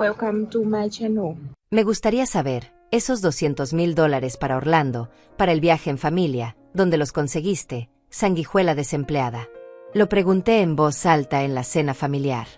Welcome to my channel. Me gustaría saber, esos $200,000 para Orlando, para el viaje en familia, ¿dónde los conseguiste, sanguijuela desempleada? Lo pregunté en voz alta en la cena familiar.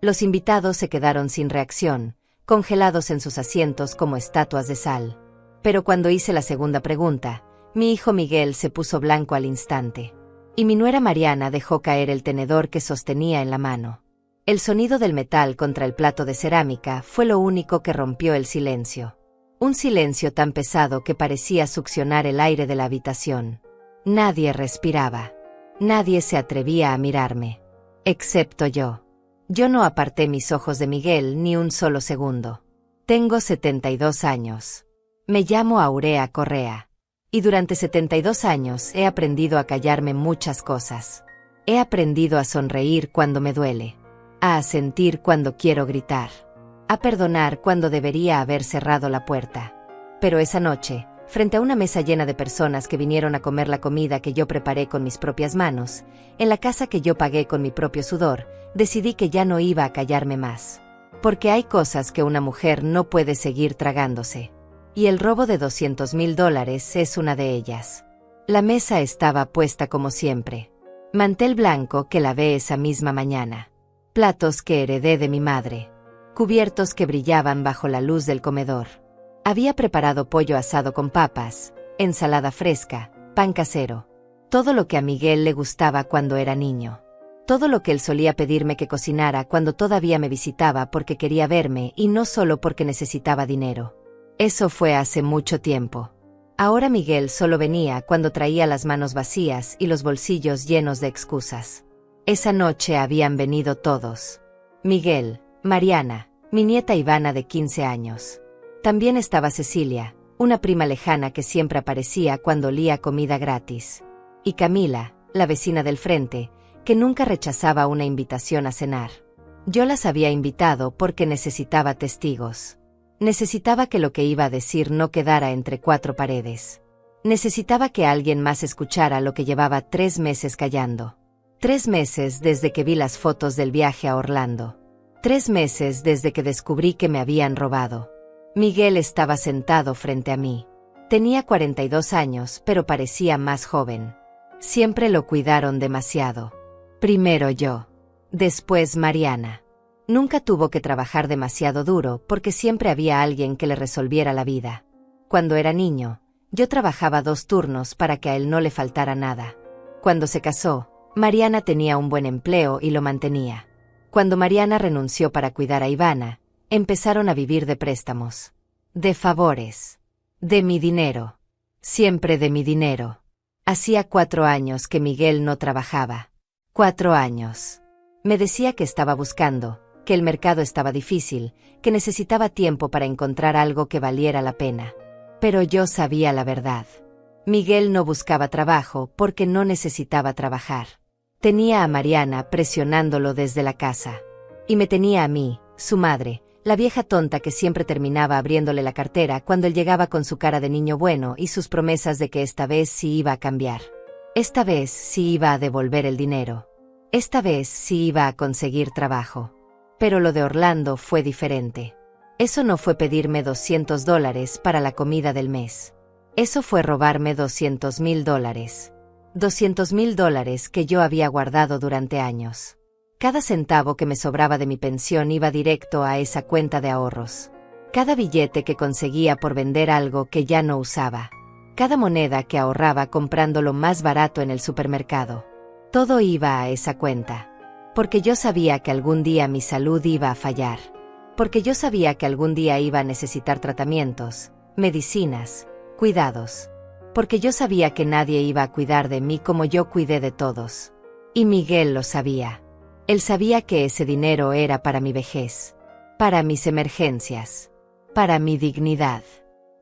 Los invitados se quedaron sin reacción, congelados en sus asientos como estatuas de sal. Pero cuando hice la segunda pregunta, mi hijo Miguel se puso blanco al instante. Y mi nuera Mariana dejó caer el tenedor que sostenía en la mano. El sonido del metal contra el plato de cerámica fue lo único que rompió el silencio. Un silencio tan pesado que parecía succionar el aire de la habitación. Nadie respiraba. Nadie se atrevía a mirarme. Excepto yo. Yo no aparté mis ojos de Miguel ni un solo segundo. Tengo 72 años. Me llamo Aurea Correa. Y durante 72 años he aprendido a callarme muchas cosas. He aprendido a sonreír cuando me duele. A asentir cuando quiero gritar. A perdonar cuando debería haber cerrado la puerta. Pero esa noche, frente a una mesa llena de personas que vinieron a comer la comida que yo preparé con mis propias manos, en la casa que yo pagué con mi propio sudor, decidí que ya no iba a callarme más. Porque hay cosas que una mujer no puede seguir tragándose. Y el robo de $200,000 es una de ellas. La mesa estaba puesta como siempre. Mantel blanco que lavé esa misma mañana. Platos que heredé de mi madre. Cubiertos que brillaban bajo la luz del comedor. Había preparado pollo asado con papas, ensalada fresca, pan casero. Todo lo que a Miguel le gustaba cuando era niño. Todo lo que él solía pedirme que cocinara cuando todavía me visitaba porque quería verme y no solo porque necesitaba dinero. Eso fue hace mucho tiempo. Ahora Miguel solo venía cuando traía las manos vacías y los bolsillos llenos de excusas. Esa noche habían venido todos. Miguel, Mariana, mi nieta Ivana de 15 años. También estaba Cecilia, una prima lejana que siempre aparecía cuando olía comida gratis. Y Camila, la vecina del frente, que nunca rechazaba una invitación a cenar. Yo las había invitado porque necesitaba testigos. Necesitaba que lo que iba a decir no quedara entre cuatro paredes. Necesitaba que alguien más escuchara lo que llevaba 3 meses callando. 3 meses desde que vi las fotos del viaje a Orlando. 3 meses desde que descubrí que me habían robado. Miguel estaba sentado frente a mí. Tenía 42 años, pero parecía más joven. Siempre lo cuidaron demasiado. Primero yo. Después Mariana. Nunca tuvo que trabajar demasiado duro porque siempre había alguien que le resolviera la vida. Cuando era niño, yo trabajaba 2 turnos para que a él no le faltara nada. Cuando se casó, Mariana tenía un buen empleo y lo mantenía. Cuando Mariana renunció para cuidar a Ivana, empezaron a vivir de préstamos. De favores. De mi dinero. Siempre de mi dinero. Hacía 4 años que Miguel no trabajaba. 4 años. Me decía que estaba buscando, que el mercado estaba difícil, que necesitaba tiempo para encontrar algo que valiera la pena. Pero yo sabía la verdad. Miguel no buscaba trabajo porque no necesitaba trabajar. Tenía a Mariana presionándolo desde la casa. Y me tenía a mí, su madre, la vieja tonta que siempre terminaba abriéndole la cartera cuando él llegaba con su cara de niño bueno y sus promesas de que esta vez sí iba a cambiar. Esta vez sí iba a devolver el dinero. Esta vez sí iba a conseguir trabajo. Pero lo de Orlando fue diferente. Eso no fue pedirme $200 para la comida del mes. Eso fue robarme $200,000. $200,000 que yo había guardado durante años. Cada centavo que me sobraba de mi pensión iba directo a esa cuenta de ahorros. Cada billete que conseguía por vender algo que ya no usaba. Cada moneda que ahorraba comprando lo más barato en el supermercado. Todo iba a esa cuenta. Porque yo sabía que algún día mi salud iba a fallar. Porque yo sabía que algún día iba a necesitar tratamientos, medicinas, cuidados. Porque yo sabía que nadie iba a cuidar de mí como yo cuidé de todos. Y Miguel lo sabía. Él sabía que ese dinero era para mi vejez. Para mis emergencias. Para mi dignidad.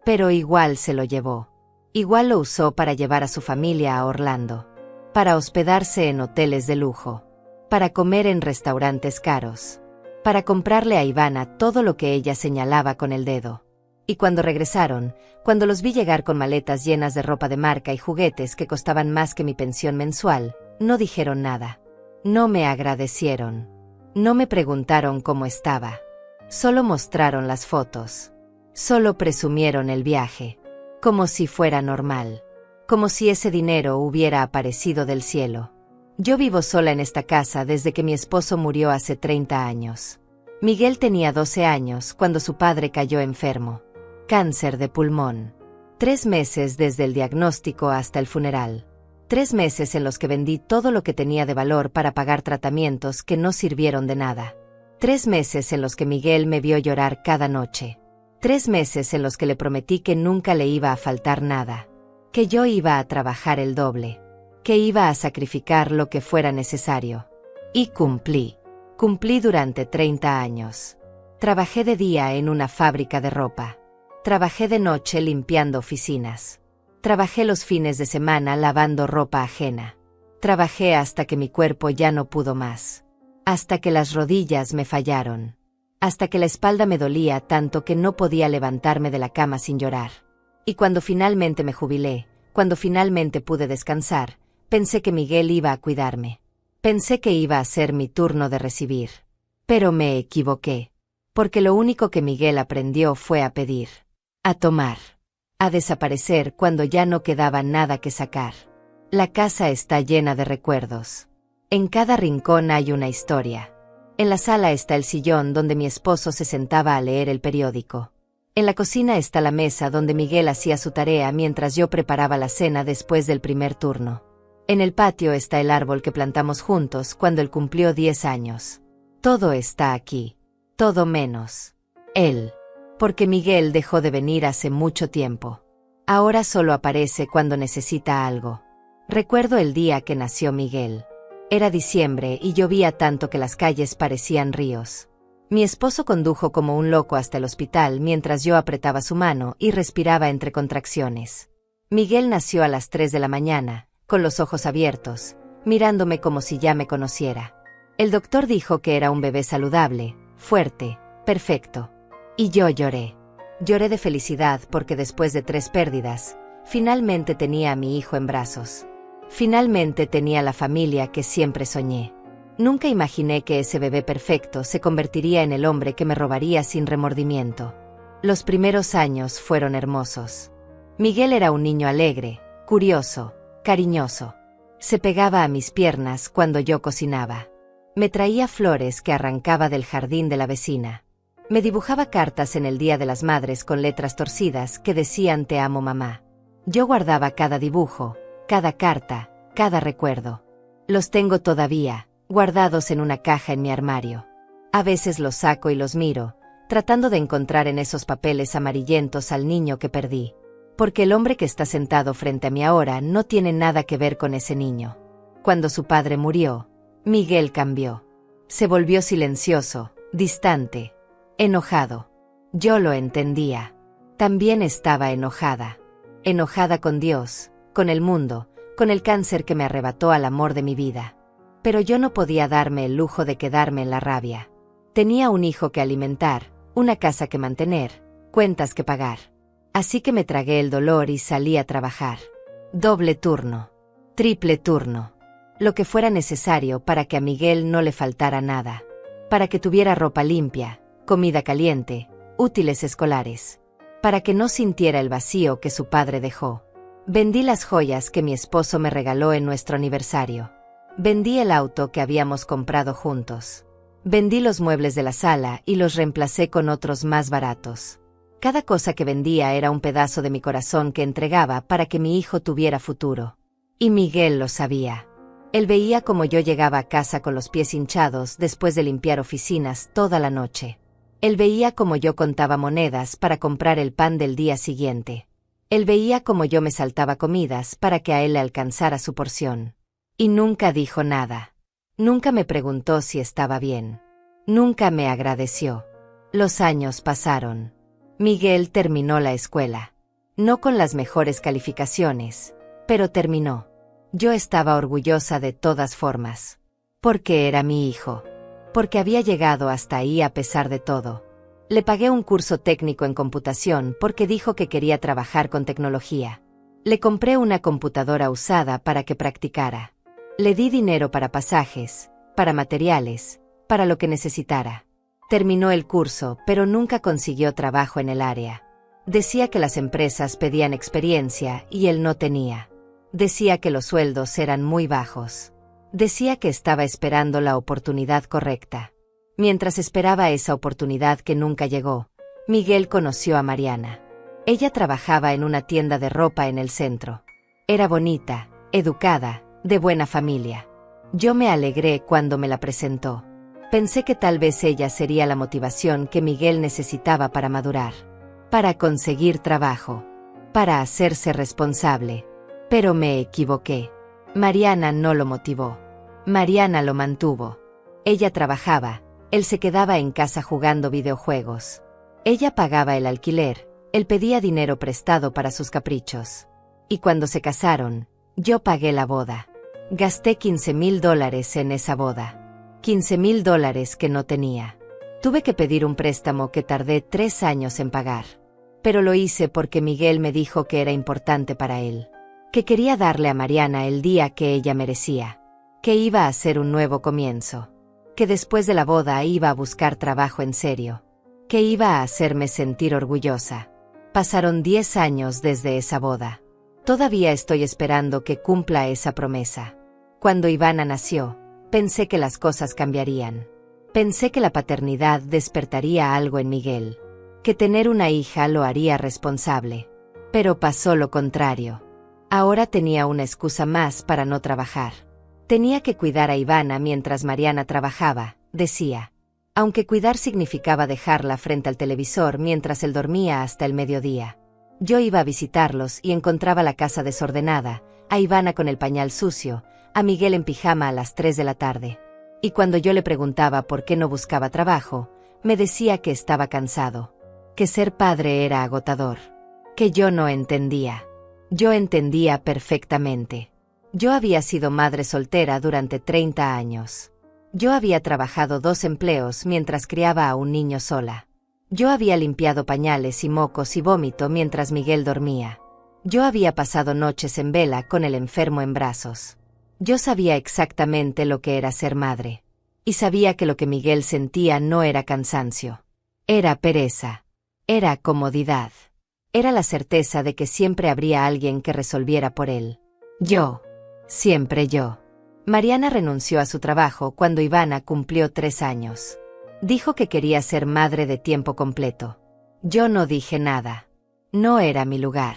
Pero igual se lo llevó. Igual lo usó para llevar a su familia a Orlando. Para hospedarse en hoteles de lujo. Para comer en restaurantes caros. Para comprarle a Ivana todo lo que ella señalaba con el dedo. Y cuando regresaron, cuando los vi llegar con maletas llenas de ropa de marca y juguetes que costaban más que mi pensión mensual, no dijeron nada. No me agradecieron. No me preguntaron cómo estaba. Solo mostraron las fotos. Solo presumieron el viaje. Como si fuera normal. Como si ese dinero hubiera aparecido del cielo. Yo vivo sola en esta casa desde que mi esposo murió hace 30 años. Miguel tenía 12 años cuando su padre cayó enfermo. Cáncer de pulmón. 3 meses desde el diagnóstico hasta el funeral. 3 meses en los que vendí todo lo que tenía de valor para pagar tratamientos que no sirvieron de nada. 3 meses en los que Miguel me vio llorar cada noche. 3 meses en los que le prometí que nunca le iba a faltar nada. Que yo iba a trabajar el doble. Que iba a sacrificar lo que fuera necesario. Y cumplí. Cumplí durante 30 años. Trabajé de día en una fábrica de ropa. Trabajé de noche limpiando oficinas. Trabajé los fines de semana lavando ropa ajena. Trabajé hasta que mi cuerpo ya no pudo más. Hasta que las rodillas me fallaron. Hasta que la espalda me dolía tanto que no podía levantarme de la cama sin llorar. Y cuando finalmente me jubilé, cuando finalmente pude descansar, pensé que Miguel iba a cuidarme. Pensé que iba a ser mi turno de recibir. Pero me equivoqué. Porque lo único que Miguel aprendió fue a pedir. A tomar. A desaparecer cuando ya no quedaba nada que sacar. La casa está llena de recuerdos. En cada rincón hay una historia. En la sala está el sillón donde mi esposo se sentaba a leer el periódico. En la cocina está la mesa donde Miguel hacía su tarea mientras yo preparaba la cena después del primer turno. En el patio está el árbol que plantamos juntos cuando él cumplió 10 años. Todo está aquí. Todo menos él. Porque Miguel dejó de venir hace mucho tiempo. Ahora solo aparece cuando necesita algo. Recuerdo el día que nació Miguel. Era diciembre y llovía tanto que las calles parecían ríos. Mi esposo condujo como un loco hasta el hospital mientras yo apretaba su mano y respiraba entre contracciones. Miguel nació a las 3 de la mañana, con los ojos abiertos, mirándome como si ya me conociera. El doctor dijo que era un bebé saludable, fuerte, perfecto. Y yo lloré. Lloré de felicidad porque después de 3 pérdidas, finalmente tenía a mi hijo en brazos. Finalmente tenía la familia que siempre soñé. Nunca imaginé que ese bebé perfecto se convertiría en el hombre que me robaría sin remordimiento. Los primeros años fueron hermosos. Miguel era un niño alegre, curioso, cariñoso. Se pegaba a mis piernas cuando yo cocinaba. Me traía flores que arrancaba del jardín de la vecina. Me dibujaba cartas en el Día de las Madres con letras torcidas que decían "Te amo, mamá". Yo guardaba cada dibujo, cada carta, cada recuerdo. Los tengo todavía, guardados en una caja en mi armario. A veces los saco y los miro, tratando de encontrar en esos papeles amarillentos al niño que perdí. Porque el hombre que está sentado frente a mí ahora no tiene nada que ver con ese niño. Cuando su padre murió, Miguel cambió. Se volvió silencioso, distante, enojado. Yo lo entendía. También estaba enojada. Enojada con Dios, con el mundo, con el cáncer que me arrebató al amor de mi vida. Pero yo no podía darme el lujo de quedarme en la rabia. Tenía un hijo que alimentar, una casa que mantener, cuentas que pagar. Así que me tragué el dolor y salí a trabajar. Doble turno. Triple turno. Lo que fuera necesario para que a Miguel no le faltara nada. Para que tuviera ropa limpia, comida caliente, útiles escolares. Para que no sintiera el vacío que su padre dejó. Vendí las joyas que mi esposo me regaló en nuestro aniversario. Vendí el auto que habíamos comprado juntos. Vendí los muebles de la sala y los reemplacé con otros más baratos. Cada cosa que vendía era un pedazo de mi corazón que entregaba para que mi hijo tuviera futuro. Y Miguel lo sabía. Él veía cómo yo llegaba a casa con los pies hinchados después de limpiar oficinas toda la noche. Él veía cómo yo contaba monedas para comprar el pan del día siguiente. Él veía cómo yo me saltaba comidas para que a él le alcanzara su porción. Y nunca dijo nada. Nunca me preguntó si estaba bien. Nunca me agradeció. Los años pasaron. Miguel terminó la escuela. No con las mejores calificaciones, pero terminó. Yo estaba orgullosa de todas formas. Porque era mi hijo. Porque había llegado hasta ahí a pesar de todo. Le pagué un curso técnico en computación porque dijo que quería trabajar con tecnología. Le compré una computadora usada para que practicara. Le di dinero para pasajes, para materiales, para lo que necesitara. Terminó el curso, pero nunca consiguió trabajo en el área. Decía que las empresas pedían experiencia y él no tenía. Decía que los sueldos eran muy bajos. Decía que estaba esperando la oportunidad correcta. Mientras esperaba esa oportunidad que nunca llegó, Miguel conoció a Mariana. Ella trabajaba en una tienda de ropa en el centro. Era bonita, educada, de buena familia. Yo me alegré cuando me la presentó. Pensé que tal vez ella sería la motivación que Miguel necesitaba para madurar, para conseguir trabajo, para hacerse responsable. Pero me equivoqué. Mariana no lo motivó. Mariana lo mantuvo. Ella trabajaba, él se quedaba en casa jugando videojuegos. Ella pagaba el alquiler, él pedía dinero prestado para sus caprichos. Y cuando se casaron, yo pagué la boda. Gasté $15,000 en esa boda. $15,000 que no tenía. Tuve que pedir un préstamo que tardé 3 años en pagar. Pero lo hice porque Miguel me dijo que era importante para él. Que quería darle a Mariana el día que ella merecía. Que iba a ser un nuevo comienzo. Que después de la boda iba a buscar trabajo en serio. Que iba a hacerme sentir orgullosa. Pasaron 10 años desde esa boda. Todavía estoy esperando que cumpla esa promesa. Cuando Ivana nació, pensé que las cosas cambiarían. Pensé que la paternidad despertaría algo en Miguel. Que tener una hija lo haría responsable. Pero pasó lo contrario. Ahora tenía una excusa más para no trabajar. Tenía que cuidar a Ivana mientras Mariana trabajaba, decía. Aunque cuidar significaba dejarla frente al televisor mientras él dormía hasta el mediodía. Yo iba a visitarlos y encontraba la casa desordenada, a Ivana con el pañal sucio, a Miguel en pijama a las 3 de la tarde. Y cuando yo le preguntaba por qué no buscaba trabajo, me decía que estaba cansado. Que ser padre era agotador. Que yo no entendía. Yo entendía perfectamente. Yo había sido madre soltera durante 30 años. Yo había trabajado 2 empleos mientras criaba a un niño sola. Yo había limpiado pañales y mocos y vómito mientras Miguel dormía. Yo había pasado noches en vela con el enfermo en brazos. Yo sabía exactamente lo que era ser madre. Y sabía que lo que Miguel sentía no era cansancio. Era pereza. Era comodidad. Era la certeza de que siempre habría alguien que resolviera por él. Yo. Siempre yo. Mariana renunció a su trabajo cuando Ivana cumplió 3 años. Dijo que quería ser madre de tiempo completo. Yo no dije nada. No era mi lugar.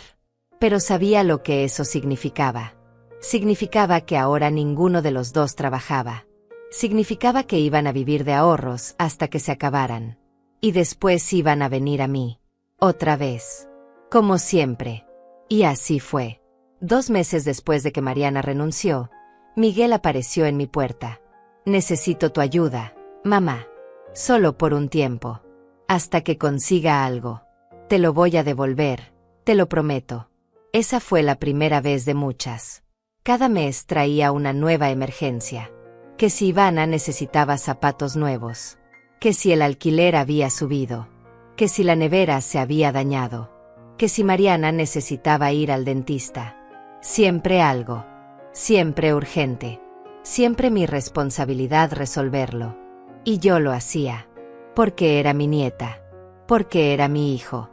Pero sabía lo que eso significaba. Significaba que ahora ninguno de los dos trabajaba. Significaba que iban a vivir de ahorros hasta que se acabaran. Y después iban a venir a mí. Otra vez. Como siempre. Y así fue. 2 meses después de que Mariana renunció, Miguel apareció en mi puerta. Necesito tu ayuda, mamá. Solo por un tiempo. Hasta que consiga algo. Te lo voy a devolver, te lo prometo. Esa fue la primera vez de muchas. Cada mes traía una nueva emergencia. Que si Ivana necesitaba zapatos nuevos. Que si el alquiler había subido. Que si la nevera se había dañado. Que si Mariana necesitaba ir al dentista. Siempre algo. Siempre urgente. Siempre mi responsabilidad resolverlo. Y yo lo hacía. Porque era mi nieta. Porque era mi hijo.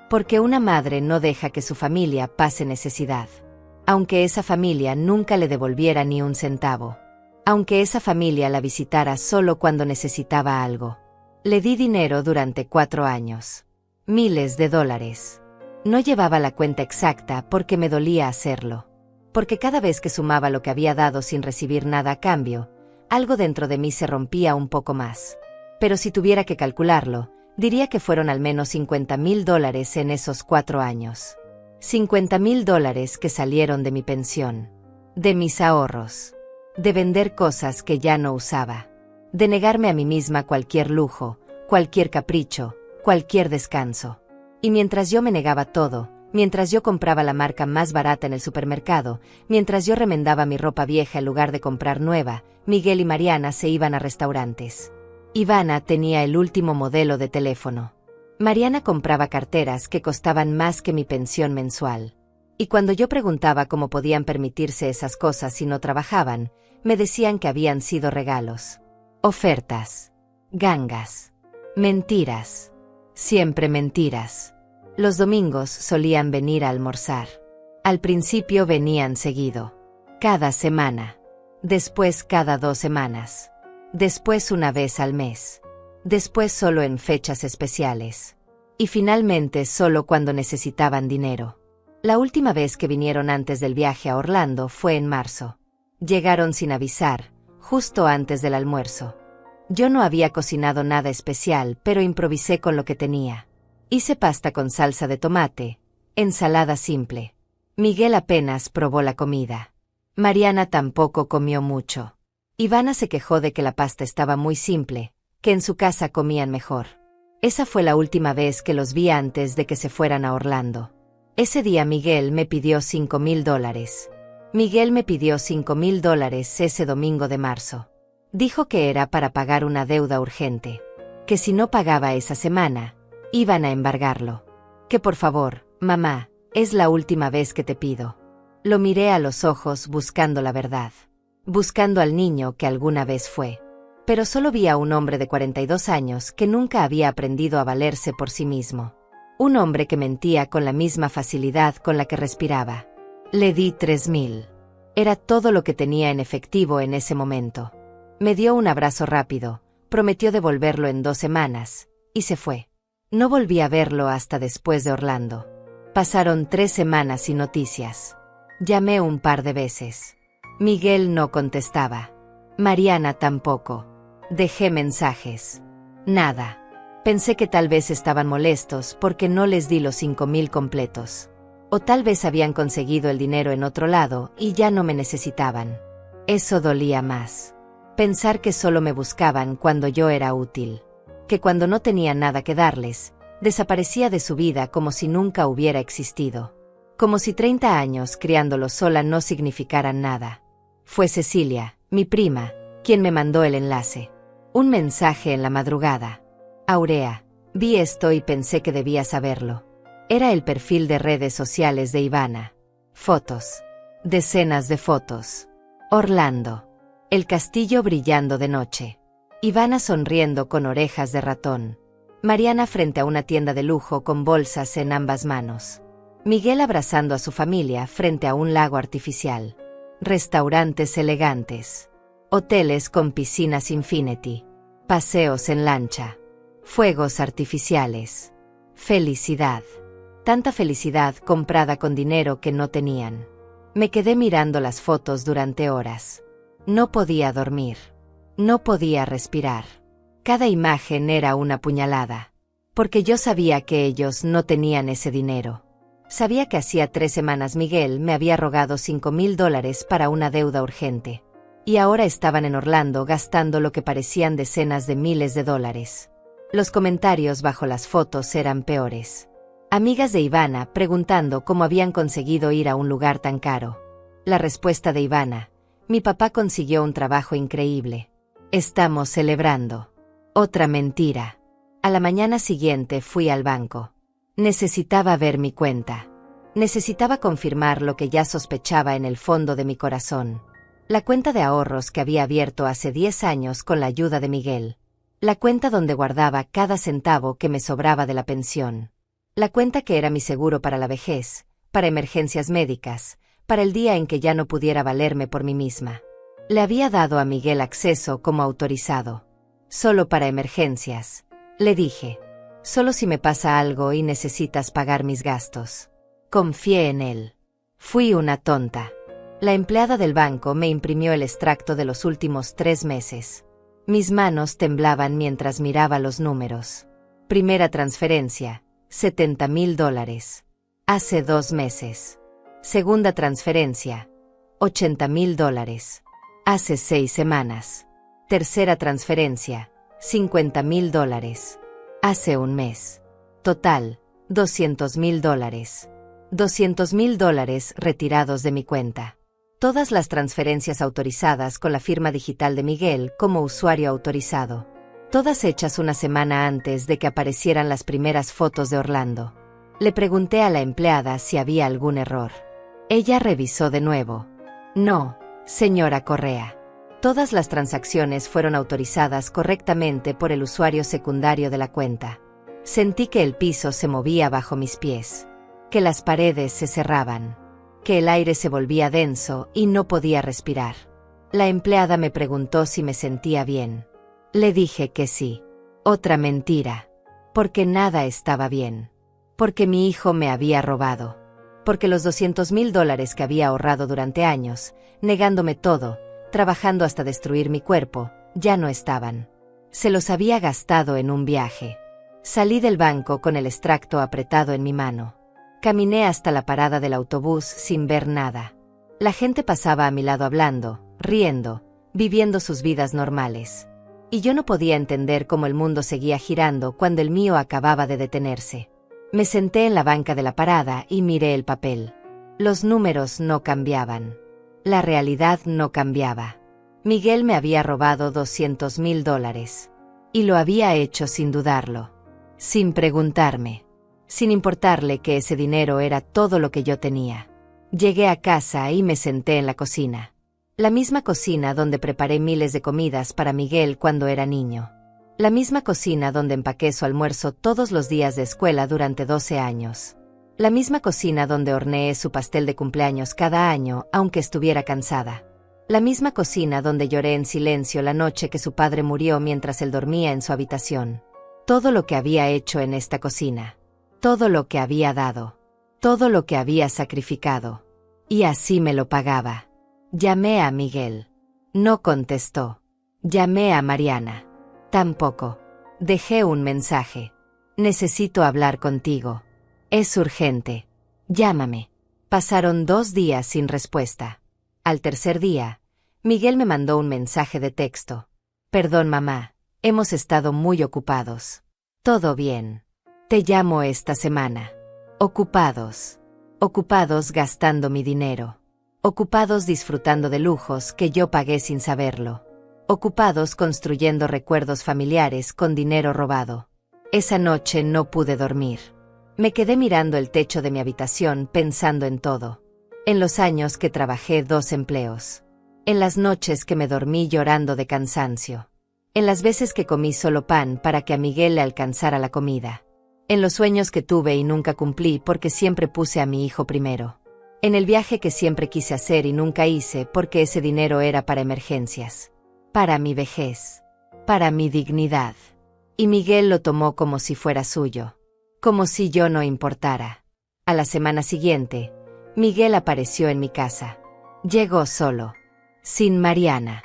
Porque una madre no deja que su familia pase necesidad. Aunque esa familia nunca le devolviera ni un centavo. Aunque esa familia la visitara solo cuando necesitaba algo. Le di dinero durante 4 años. Miles de dólares. No llevaba la cuenta exacta porque me dolía hacerlo. Porque cada vez que sumaba lo que había dado sin recibir nada a cambio, algo dentro de mí se rompía un poco más. Pero si tuviera que calcularlo, diría que fueron al menos $50,000 en esos 4 años. $50,000 que salieron de mi pensión. De mis ahorros. De vender cosas que ya no usaba. De negarme a mí misma cualquier lujo, cualquier capricho, cualquier descanso. Y mientras yo me negaba todo, mientras yo compraba la marca más barata en el supermercado, mientras yo remendaba mi ropa vieja en lugar de comprar nueva, Miguel y Mariana se iban a restaurantes. Ivana tenía el último modelo de teléfono. Mariana compraba carteras que costaban más que mi pensión mensual. Y cuando yo preguntaba cómo podían permitirse esas cosas si no trabajaban, me decían que habían sido regalos. Ofertas. Gangas. Mentiras. Siempre mentiras. Los domingos solían venir a almorzar. Al principio venían seguido. Cada semana. Después cada 2 semanas. Después una vez al mes. Después solo en fechas especiales. Y finalmente solo cuando necesitaban dinero. La última vez que vinieron antes del viaje a Orlando fue en marzo. Llegaron sin avisar, justo antes del almuerzo. Yo no había cocinado nada especial, pero improvisé con lo que tenía. Hice pasta con salsa de tomate, ensalada simple. Miguel apenas probó la comida. Mariana tampoco comió mucho. Ivana se quejó de que la pasta estaba muy simple, que en su casa comían mejor. Esa fue la última vez que los vi antes de que se fueran a Orlando. Ese día Miguel me pidió $5,000. Miguel me pidió $5,000 ese domingo de marzo. Dijo que era para pagar una deuda urgente. Que si no pagaba esa semana, iban a embargarlo. Que por favor, mamá, es la última vez que te pido. Lo miré a los ojos buscando la verdad. Buscando al niño que alguna vez fue. Pero solo vi a un hombre de 42 años que nunca había aprendido a valerse por sí mismo. Un hombre que mentía con la misma facilidad con la que respiraba. Le di 3,000. Era todo lo que tenía en efectivo en ese momento. Me dio un abrazo rápido, prometió devolverlo en 2 semanas, y se fue. No volví a verlo hasta después de Orlando. Pasaron 3 semanas sin noticias. Llamé un par de veces. Miguel no contestaba. Mariana tampoco. Dejé mensajes. Nada. Pensé que tal vez estaban molestos porque no les di los 5,000 completos. O tal vez habían conseguido el dinero en otro lado y ya no me necesitaban. Eso dolía más. Pensar que solo me buscaban cuando yo era útil. Que cuando no tenía nada que darles, desaparecía de su vida como si nunca hubiera existido. Como si 30 años criándolos sola no significaran nada. Fue Cecilia, mi prima, quien me mandó el enlace. Un mensaje en la madrugada. Aurea, vi esto y pensé que debía saberlo. Era el perfil de redes sociales de Ivana. Fotos. Decenas de fotos. Orlando. El castillo brillando de noche. Ivana sonriendo con orejas de ratón. Mariana frente a una tienda de lujo con bolsas en ambas manos. Miguel abrazando a su familia frente a un lago artificial. Restaurantes elegantes. Hoteles con piscinas infinity. Paseos en lancha. Fuegos artificiales. Felicidad. Tanta felicidad comprada con dinero que no tenían. Me quedé mirando las fotos durante horas. No podía dormir. No podía respirar. Cada imagen era una puñalada. Porque yo sabía que ellos no tenían ese dinero. Sabía que hacía 3 semanas Miguel me había rogado $5,000 para una deuda urgente. Y ahora estaban en Orlando gastando lo que parecían decenas de miles de dólares. Los comentarios bajo las fotos eran peores. Amigas de Ivana preguntando cómo habían conseguido ir a un lugar tan caro. La respuesta de Ivana: mi papá consiguió un trabajo increíble. Estamos celebrando. Otra mentira. A la mañana siguiente fui al banco. Necesitaba ver mi cuenta. Necesitaba confirmar lo que ya sospechaba en el fondo de mi corazón. La cuenta de ahorros que había abierto hace 10 años con la ayuda de Miguel. La cuenta donde guardaba cada centavo que me sobraba de la pensión. La cuenta que era mi seguro para la vejez, para emergencias médicas, para el día en que ya no pudiera valerme por mí misma. Le había dado a Miguel acceso como autorizado. Solo para emergencias. Le dije. Solo si me pasa algo y necesitas pagar mis gastos. Confié en él. Fui una tonta. La empleada del banco me imprimió el extracto de los últimos 3 meses. Mis manos temblaban mientras miraba los números. Primera transferencia, $70,000. Hace 2 meses. Segunda transferencia, $80,000. Hace 6 semanas. Tercera transferencia, $50,000. Hace 1 mes. Total, $200,000. $200,000 retirados de mi cuenta. Todas las transferencias autorizadas con la firma digital de Miguel como usuario autorizado. Todas hechas una semana antes de que aparecieran las primeras fotos de Orlando. Le pregunté a la empleada si había algún error. Ella revisó de nuevo. No, señora Correa. Todas las transacciones fueron autorizadas correctamente por el usuario secundario de la cuenta. Sentí que el piso se movía bajo mis pies, que las paredes se cerraban, que el aire se volvía denso y no podía respirar. La empleada me preguntó si me sentía bien. Le dije que sí. Otra mentira. Porque nada estaba bien. Porque mi hijo me había robado. Porque los $200,000 que había ahorrado durante años, negándome todo, trabajando hasta destruir mi cuerpo, ya no estaban. Se los había gastado en un viaje. Salí del banco con el extracto apretado en mi mano. Caminé hasta la parada del autobús sin ver nada. La gente pasaba a mi lado hablando, riendo, viviendo sus vidas normales. Y yo no podía entender cómo el mundo seguía girando cuando el mío acababa de detenerse. Me senté en la banca de la parada y miré el papel. Los números no cambiaban. La realidad no cambiaba. Miguel me había robado $200,000. Y lo había hecho sin dudarlo. Sin preguntarme. Sin importarle que ese dinero era todo lo que yo tenía. Llegué a casa y me senté en la cocina. La misma cocina donde preparé miles de comidas para Miguel cuando era niño. La misma cocina donde empaqué su almuerzo todos los días de escuela durante 12 años. La misma cocina donde horneé su pastel de cumpleaños cada año, aunque estuviera cansada. La misma cocina donde lloré en silencio la noche que su padre murió mientras él dormía en su habitación. Todo lo que había hecho en esta cocina. Todo lo que había dado. Todo lo que había sacrificado. Y así me lo pagaba. Llamé a Miguel. No contestó. Llamé a Mariana. Tampoco. Dejé un mensaje. Necesito hablar contigo. Es urgente. Llámame. Pasaron 2 días sin respuesta. Al tercer día, Miguel me mandó un mensaje de texto. Perdón, mamá. Hemos estado muy ocupados. Todo bien. Te llamo esta semana. Ocupados. Ocupados gastando mi dinero. Ocupados disfrutando de lujos que yo pagué sin saberlo. Ocupados construyendo recuerdos familiares con dinero robado. Esa noche no pude dormir. Me quedé mirando el techo de mi habitación pensando en todo. En los años que trabajé 2 empleos. En las noches que me dormí llorando de cansancio. En las veces que comí solo pan para que a Miguel le alcanzara la comida. En los sueños que tuve y nunca cumplí porque siempre puse a mi hijo primero. En el viaje que siempre quise hacer y nunca hice porque ese dinero era para emergencias. Para mi vejez. Para mi dignidad. Y Miguel lo tomó como si fuera suyo. Como si yo no importara. A la semana siguiente, Miguel apareció en mi casa. Llegó solo. Sin Mariana.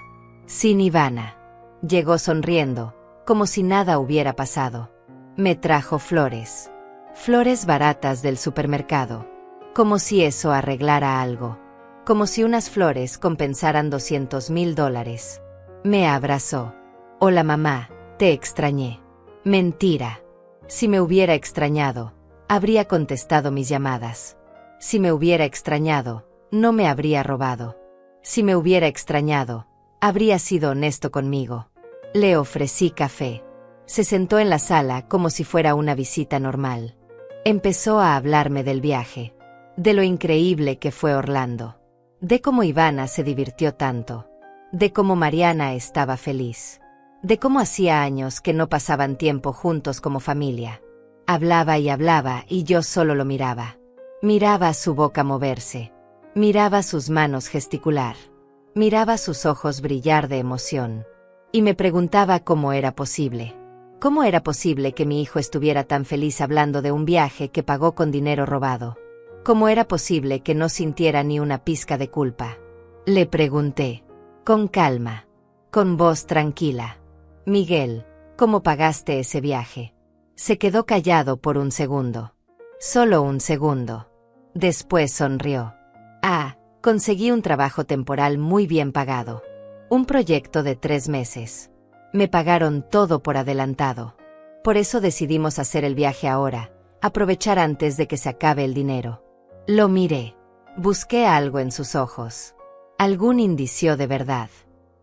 Sin Ivana. Llegó sonriendo, como si nada hubiera pasado. Me trajo flores. Flores baratas del supermercado. Como si eso arreglara algo. Como si unas flores compensaran $200,000. Me abrazó. Hola mamá, te extrañé. Mentira. Si me hubiera extrañado, habría contestado mis llamadas. Si me hubiera extrañado, no me habría robado. Si me hubiera extrañado, habría sido honesto conmigo. Le ofrecí café. Se sentó en la sala como si fuera una visita normal. Empezó a hablarme del viaje. De lo increíble que fue Orlando. De cómo Ivana se divirtió tanto. De cómo Mariana estaba feliz. De cómo hacía años que no pasaban tiempo juntos como familia. Hablaba y yo solo lo miraba. Miraba su boca moverse. Miraba sus manos gesticular. Miraba sus ojos brillar de emoción. Y me preguntaba cómo era posible. ¿Cómo era posible que mi hijo estuviera tan feliz hablando de un viaje que pagó con dinero robado? ¿Cómo era posible que no sintiera ni una pizca de culpa? Le pregunté. Con calma. Con voz tranquila. Miguel, ¿cómo pagaste ese viaje? Se quedó callado por un segundo. Solo un segundo. Después sonrió. Conseguí un trabajo temporal muy bien pagado. Un proyecto de 3 meses. Me pagaron todo por adelantado. Por eso decidimos hacer el viaje ahora, aprovechar antes de que se acabe el dinero. Lo miré. Busqué algo en sus ojos. Algún indicio de verdad.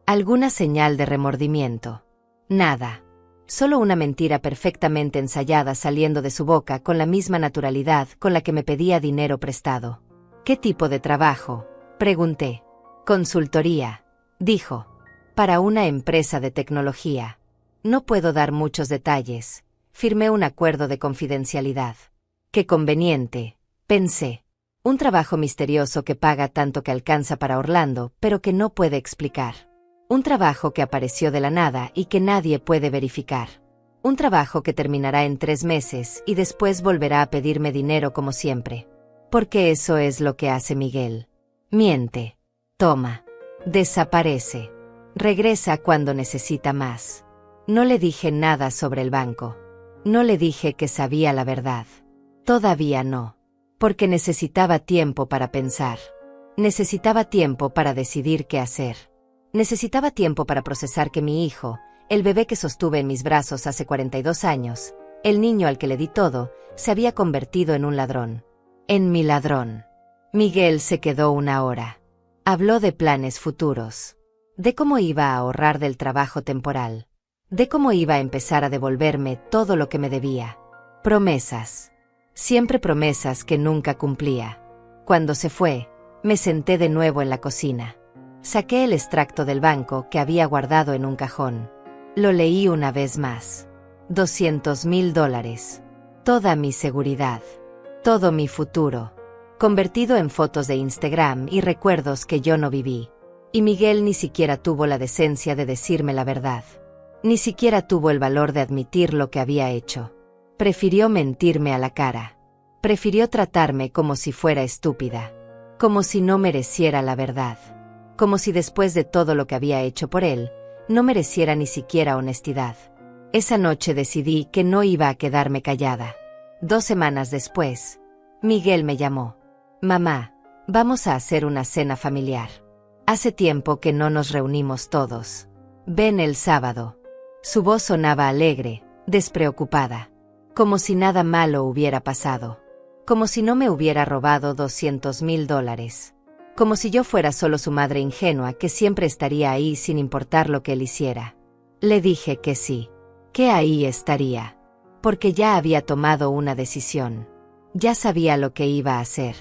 Alguna señal de remordimiento. Nada. Solo una mentira perfectamente ensayada saliendo de su boca con la misma naturalidad con la que me pedía dinero prestado. ¿Qué tipo de trabajo?, pregunté. Consultoría, dijo. para una empresa de tecnología. No puedo dar muchos detalles. Firmé un acuerdo de confidencialidad. Qué conveniente, pensé. Un trabajo misterioso que paga tanto que alcanza para Orlando, pero que no puede explicar. Un trabajo que apareció de la nada y que nadie puede verificar. Un trabajo que terminará en 3 meses y después volverá a pedirme dinero como siempre. Porque eso es lo que hace Miguel. Miente. Toma. Desaparece. Regresa cuando necesita más. No le dije nada sobre el banco. No le dije que sabía la verdad. Todavía no. Porque necesitaba tiempo para pensar. Necesitaba tiempo para decidir qué hacer. Necesitaba tiempo para procesar que mi hijo, el bebé que sostuve en mis brazos hace 42 años, el niño al que le di todo, se había convertido en un ladrón. En mi ladrón. Miguel se quedó una hora. Habló de planes futuros. De cómo iba a ahorrar del trabajo temporal. De cómo iba a empezar a devolverme todo lo que me debía. Promesas. Siempre promesas que nunca cumplía. Cuando se fue, me senté de nuevo en la cocina. Saqué el extracto del banco que había guardado en un cajón. Lo leí una vez más. $200,000. Toda mi seguridad. Todo mi futuro. Convertido en fotos de Instagram y recuerdos que yo no viví. Y Miguel ni siquiera tuvo la decencia de decirme la verdad. Ni siquiera tuvo el valor de admitir lo que había hecho. Prefirió mentirme a la cara. Prefirió tratarme como si fuera estúpida. Como si no mereciera la verdad. Como si después de todo lo que había hecho por él, no mereciera ni siquiera honestidad. Esa noche decidí que no iba a quedarme callada. 2 semanas después, Miguel me llamó. Mamá, vamos a hacer una cena familiar. Hace tiempo que no nos reunimos todos. Ven el sábado. Su voz sonaba alegre, despreocupada. Como si nada malo hubiera pasado. Como si no me hubiera robado $200,000. Como si yo fuera solo su madre ingenua que siempre estaría ahí sin importar lo que él hiciera. Le dije que sí. Que ahí estaría. Porque ya había tomado una decisión. Ya sabía lo que iba a hacer.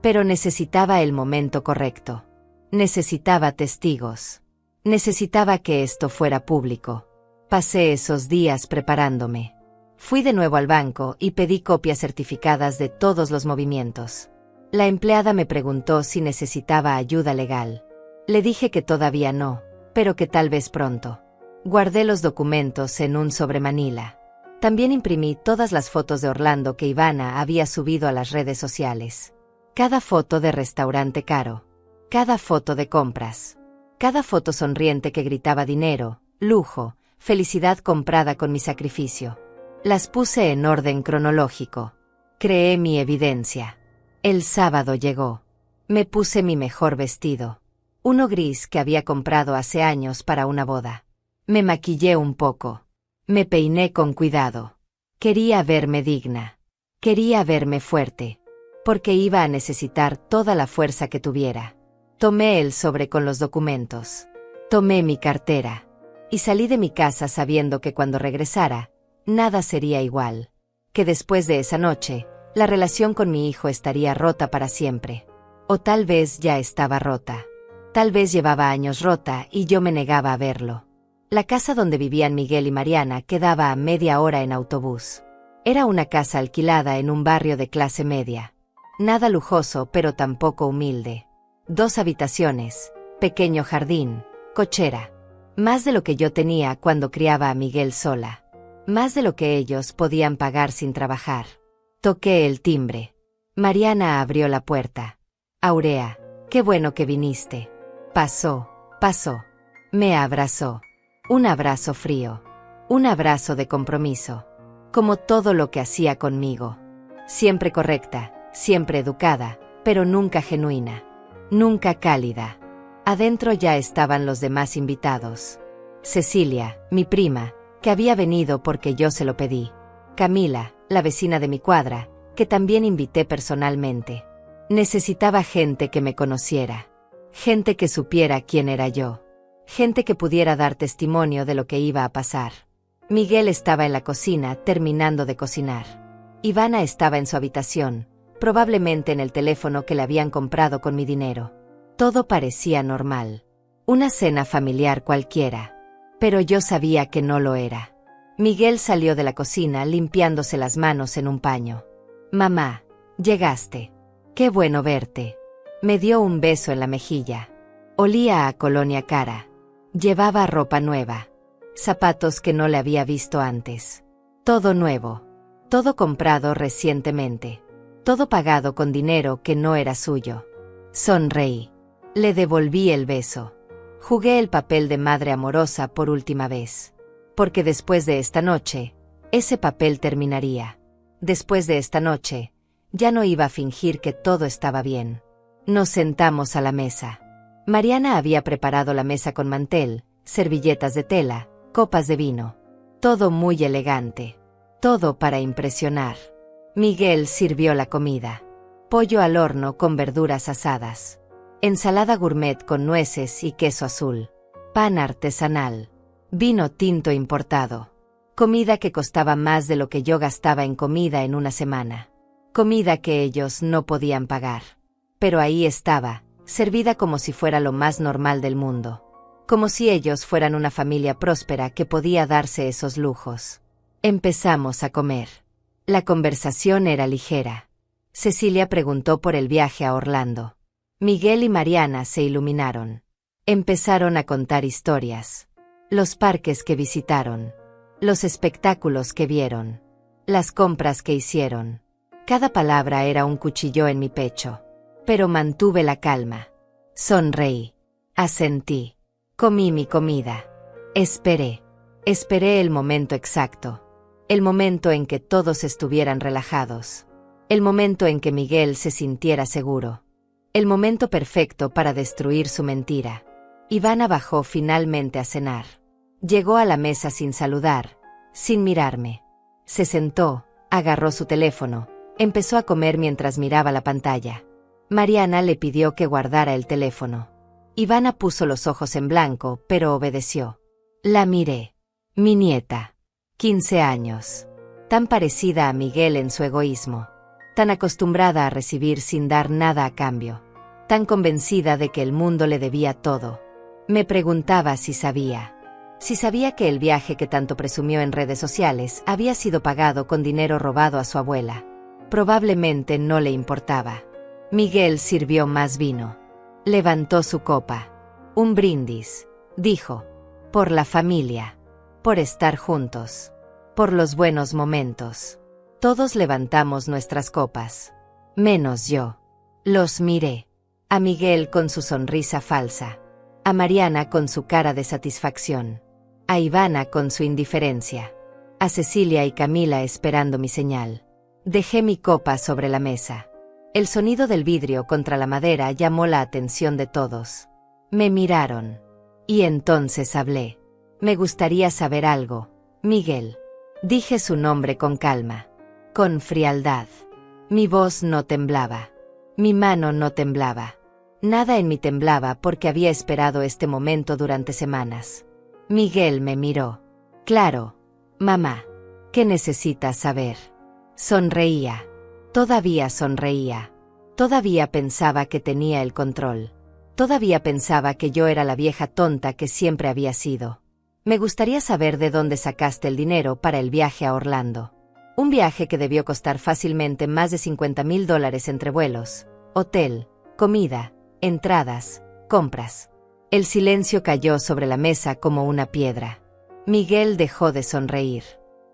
Pero necesitaba el momento correcto. Necesitaba testigos. Necesitaba que esto fuera público. Pasé esos días preparándome. Fui de nuevo al banco y pedí copias certificadas de todos los movimientos. La empleada me preguntó si necesitaba ayuda legal. Le dije que todavía no, pero que tal vez pronto. Guardé los documentos en un sobremanila. También imprimí todas las fotos de Orlando que Ivana había subido a las redes sociales. Cada foto de restaurante caro. Cada foto de compras. Cada foto sonriente que gritaba dinero, lujo, felicidad comprada con mi sacrificio. Las puse en orden cronológico. Creé mi evidencia. El sábado llegó. Me puse mi mejor vestido. Uno gris que había comprado hace años para una boda. Me maquillé un poco. Me peiné con cuidado. Quería verme digna. Quería verme fuerte. Porque iba a necesitar toda la fuerza que tuviera. Tomé el sobre con los documentos. Tomé mi cartera. Y salí de mi casa sabiendo que cuando regresara, nada sería igual. Que después de esa noche, la relación con mi hijo estaría rota para siempre. O tal vez ya estaba rota. Tal vez llevaba años rota y yo me negaba a verlo. La casa donde vivían Miguel y Mariana quedaba a media hora en autobús. Era una casa alquilada en un barrio de clase media. Nada lujoso pero tampoco humilde. 2 habitaciones, pequeño jardín, cochera. Más de lo que yo tenía cuando criaba a Miguel sola. Más de lo que ellos podían pagar sin trabajar. Toqué el timbre. Mariana abrió la puerta. Aurea, qué bueno que viniste. Pasó. Me abrazó. Un abrazo frío. Un abrazo de compromiso. Como todo lo que hacía conmigo. Siempre correcta, siempre educada, pero nunca genuina. Nunca cálida. Adentro ya estaban los demás invitados. Cecilia, mi prima, que había venido porque yo se lo pedí. Camila, la vecina de mi cuadra, que también invité personalmente. Necesitaba gente que me conociera. Gente que supiera quién era yo. Gente que pudiera dar testimonio de lo que iba a pasar. Miguel estaba en la cocina terminando de cocinar. Ivana estaba en su habitación, probablemente en el teléfono que le habían comprado con mi dinero. Todo parecía normal. Una cena familiar cualquiera. Pero yo sabía que no lo era. Miguel salió de la cocina limpiándose las manos en un paño. Mamá, llegaste. Qué bueno verte. Me dio un beso en la mejilla. Olía a colonia cara. Llevaba ropa nueva. Zapatos que no le había visto antes. Todo nuevo. Todo comprado recientemente. Todo pagado con dinero que no era suyo. Sonreí. Le devolví el beso. Jugué el papel de madre amorosa por última vez. Porque después de esta noche, ese papel terminaría. Después de esta noche, ya no iba a fingir que todo estaba bien. Nos sentamos a la mesa. Mariana había preparado la mesa con mantel, servilletas de tela, copas de vino. Todo muy elegante. Todo para impresionar. Miguel sirvió la comida. Pollo al horno con verduras asadas. Ensalada gourmet con nueces y queso azul. Pan artesanal. Vino tinto importado. Comida que costaba más de lo que yo gastaba en comida en una semana. Comida que ellos no podían pagar. Pero ahí estaba, servida como si fuera lo más normal del mundo. Como si ellos fueran una familia próspera que podía darse esos lujos. Empezamos a comer. La conversación era ligera. Cecilia preguntó por el viaje a Orlando. Miguel y Mariana se iluminaron. Empezaron a contar historias. Los parques que visitaron. Los espectáculos que vieron. Las compras que hicieron. Cada palabra era un cuchillo en mi pecho. Pero mantuve la calma. Sonreí. Asentí. Comí mi comida. Esperé. Esperé el momento exacto. El momento en que todos estuvieran relajados. El momento en que Miguel se sintiera seguro. El momento perfecto para destruir su mentira. Ivana bajó finalmente a cenar. Llegó a la mesa sin saludar, sin mirarme. Se sentó, agarró su teléfono, empezó a comer mientras miraba la pantalla. Mariana le pidió que guardara el teléfono. Ivana puso los ojos en blanco, pero obedeció. La miré. Mi nieta. 15 años. Tan parecida a Miguel en su egoísmo. Tan acostumbrada a recibir sin dar nada a cambio. Tan convencida de que el mundo le debía todo. Me preguntaba si sabía. Si sabía que el viaje que tanto presumió en redes sociales había sido pagado con dinero robado a su abuela. Probablemente no le importaba. Miguel sirvió más vino. Levantó su copa. Un brindis, dijo. Por la familia. Por estar juntos. Por los buenos momentos. Todos levantamos nuestras copas. Menos yo. Los miré. A Miguel con su sonrisa falsa. A Mariana con su cara de satisfacción. A Ivana con su indiferencia. A Cecilia y Camila esperando mi señal. Dejé mi copa sobre la mesa. El sonido del vidrio contra la madera llamó la atención de todos. Me miraron. Y entonces hablé. Me gustaría saber algo, Miguel. Dije su nombre con calma. Con frialdad. Mi voz no temblaba. Mi mano no temblaba. Nada en mí temblaba porque había esperado este momento durante semanas. Miguel me miró. Claro, mamá. ¿Qué necesitas saber? Sonreía. Todavía sonreía. Todavía pensaba que tenía el control. Todavía pensaba que yo era la vieja tonta que siempre había sido. Me gustaría saber de dónde sacaste el dinero para el viaje a Orlando. Un viaje que debió costar fácilmente más de $50,000 entre vuelos, hotel, comida, entradas, compras. El silencio cayó sobre la mesa como una piedra. Miguel dejó de sonreír.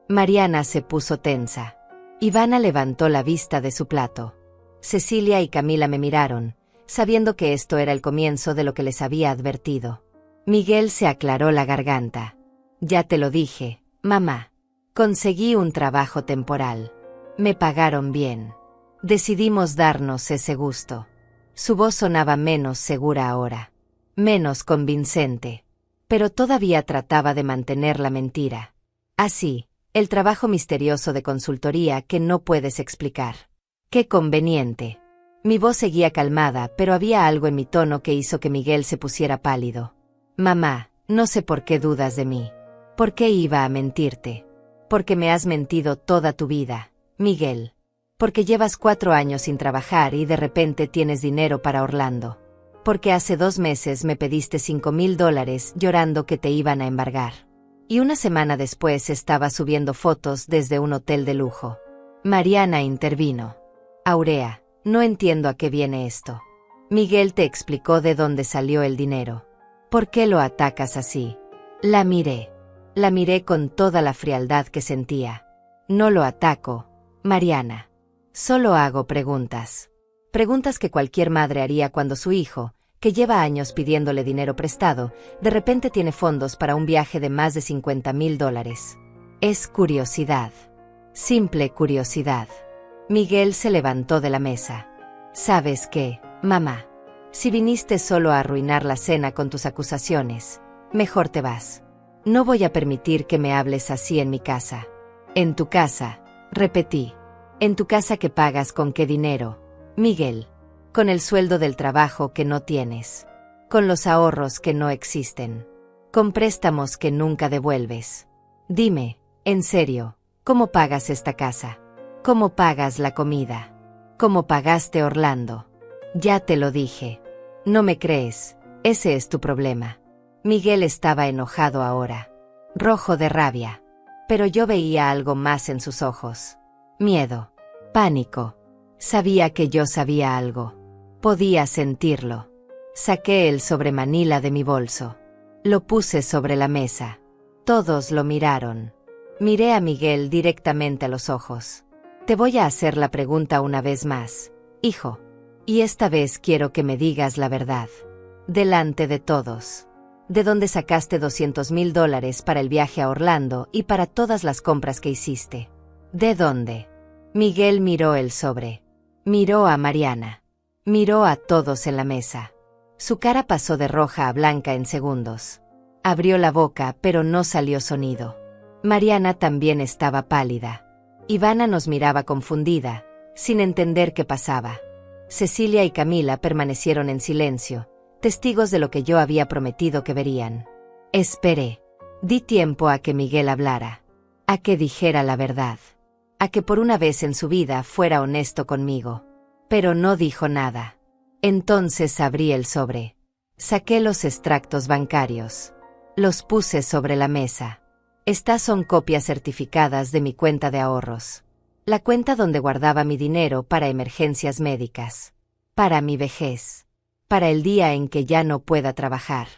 Mariana se puso tensa. Ivana levantó la vista de su plato. Cecilia y Camila me miraron, sabiendo que esto era el comienzo de lo que les había advertido. Miguel se aclaró la garganta. Ya te lo dije, mamá. Conseguí un trabajo temporal. Me pagaron bien. Decidimos darnos ese gusto. Su voz sonaba menos segura ahora. Menos convincente. Pero todavía trataba de mantener la mentira. Así, el trabajo misterioso de consultoría que no puedes explicar. ¡Qué conveniente! Mi voz seguía calmada, pero había algo en mi tono que hizo que Miguel se pusiera pálido. Mamá, no sé por qué dudas de mí. ¿Por qué iba a mentirte? Porque me has mentido toda tu vida, Miguel. Porque llevas 4 años sin trabajar y de repente tienes dinero para Orlando. Porque hace 2 meses me pediste $5,000 llorando que te iban a embargar. Y una semana después estaba subiendo fotos desde un hotel de lujo. Mariana intervino. Aurea, no entiendo a qué viene esto. Miguel te explicó de dónde salió el dinero. ¿Por qué lo atacas así? La miré. La miré con toda la frialdad que sentía. No lo ataco, Mariana. Solo hago preguntas. Preguntas que cualquier madre haría cuando su hijo, que lleva años pidiéndole dinero prestado, de repente tiene fondos para un viaje de más de $50,000. Es curiosidad. Simple curiosidad. Miguel se levantó de la mesa. ¿Sabes qué, mamá? Si viniste solo a arruinar la cena con tus acusaciones, mejor te vas. No voy a permitir que me hables así en mi casa. En tu casa, repetí. En tu casa que pagas con qué dinero, Miguel. Con el sueldo del trabajo que no tienes. Con los ahorros que no existen. Con préstamos que nunca devuelves. Dime, en serio, ¿cómo pagas esta casa? ¿Cómo pagas la comida? ¿Cómo pagaste Orlando? Ya te lo dije. No me crees, ese es tu problema. Miguel estaba enojado ahora. Rojo de rabia. Pero yo veía algo más en sus ojos. Miedo. Pánico. Sabía que yo sabía algo. Podía sentirlo. Saqué el sobremanila de mi bolso. Lo puse sobre la mesa. Todos lo miraron. Miré a Miguel directamente a los ojos. Te voy a hacer la pregunta una vez más, hijo. Y esta vez quiero que me digas la verdad. Delante de todos. ¿De dónde sacaste $200,000 para el viaje a Orlando y para todas las compras que hiciste? ¿De dónde? Miguel miró el sobre. Miró a Mariana. Miró a todos en la mesa. Su cara pasó de roja a blanca en segundos. Abrió la boca, pero no salió sonido. Mariana también estaba pálida. Ivana nos miraba confundida, sin entender qué pasaba. Cecilia y Camila permanecieron en silencio, testigos de lo que yo había prometido que verían. Esperé. Di tiempo a que Miguel hablara. A que dijera la verdad. A que por una vez en su vida fuera honesto conmigo. Pero no dijo nada. Entonces abrí el sobre. Saqué los extractos bancarios. Los puse sobre la mesa. Estas son copias certificadas de mi cuenta de ahorros. La cuenta donde guardaba mi dinero para emergencias médicas. Para mi vejez. Para el día en que ya no pueda trabajar.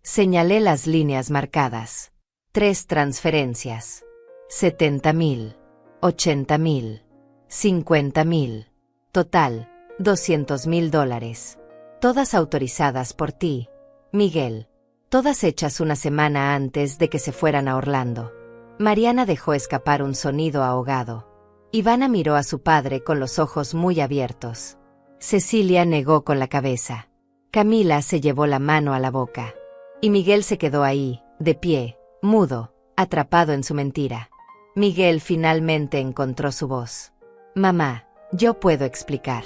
Señalé las líneas marcadas. 3 transferencias. 70,000. 80,000. 50,000. Total, $200,000. Todas autorizadas por ti, Miguel. Todas hechas una semana antes de que se fueran a Orlando. Mariana dejó escapar un sonido ahogado. Ivana miró a su padre con los ojos muy abiertos. Cecilia negó con la cabeza. Camila se llevó la mano a la boca. Y Miguel se quedó ahí, de pie, mudo, atrapado en su mentira. Miguel finalmente encontró su voz. Mamá, yo puedo explicar.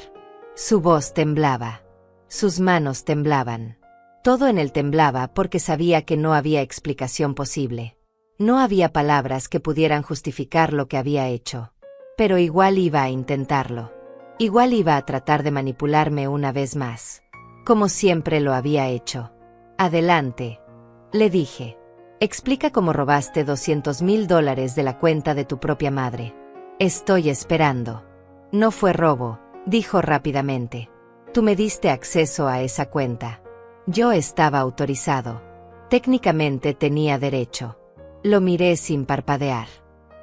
Su voz temblaba. Sus manos temblaban. Todo en él temblaba porque sabía que no había explicación posible. No había palabras que pudieran justificar lo que había hecho. Pero igual iba a intentarlo. Igual iba a tratar de manipularme una vez más. Como siempre lo había hecho. Adelante. Le dije. Explica cómo robaste $200,000 de la cuenta de tu propia madre. Estoy esperando. No fue robo, dijo rápidamente. Tú me diste acceso a esa cuenta. Yo estaba autorizado. Técnicamente tenía derecho. Lo miré sin parpadear.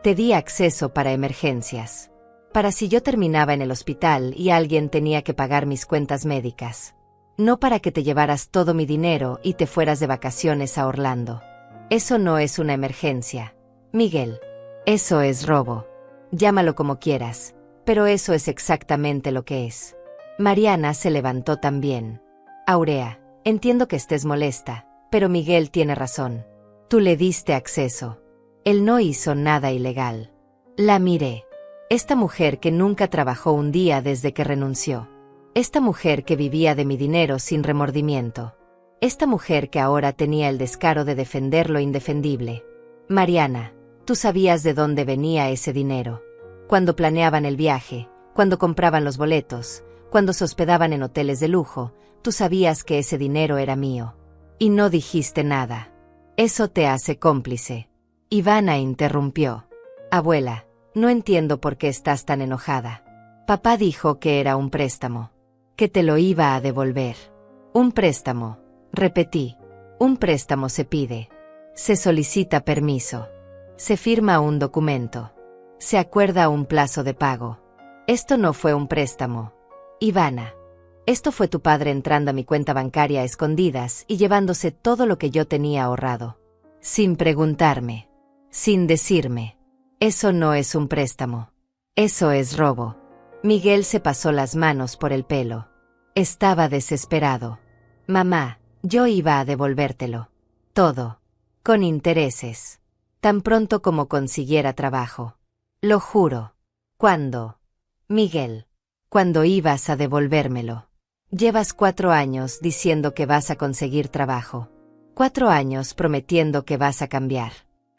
Te di acceso para emergencias. Para si yo terminaba en el hospital y alguien tenía que pagar mis cuentas médicas. No para que te llevaras todo mi dinero y te fueras de vacaciones a Orlando. Eso no es una emergencia, Miguel. Eso es robo. Llámalo como quieras, pero eso es exactamente lo que es. Mariana se levantó también. Aurea, entiendo que estés molesta, pero Miguel tiene razón. Tú le diste acceso. Él no hizo nada ilegal. La miré. Esta mujer que nunca trabajó un día desde que renunció. Esta mujer que vivía de mi dinero sin remordimiento. Esta mujer que ahora tenía el descaro de defender lo indefendible. Mariana, tú sabías de dónde venía ese dinero. Cuando planeaban el viaje, cuando compraban los boletos, cuando se hospedaban en hoteles de lujo, Tú sabías que ese dinero era mío. Y no dijiste nada. Eso te hace cómplice. Ivana interrumpió. Abuela, no entiendo por qué estás tan enojada. Papá dijo que era un préstamo. Que te lo iba a devolver. Un préstamo, repetí. Un préstamo se pide. Se solicita permiso. Se firma un documento. Se acuerda un plazo de pago. Esto no fue un préstamo. Ivana. Esto fue tu padre entrando a mi cuenta bancaria a escondidas y llevándose todo lo que yo tenía ahorrado. Sin preguntarme. Sin decirme. Eso no es un préstamo. Eso es robo. Miguel se pasó las manos por el pelo. Estaba desesperado. Mamá, yo iba a devolvértelo. Todo. Con intereses. Tan pronto como consiguiera trabajo. Lo juro. ¿Cuándo? Miguel. ¿Cuándo ibas a devolvérmelo? Llevas 4 años diciendo que vas a conseguir trabajo. 4 años prometiendo que vas a cambiar.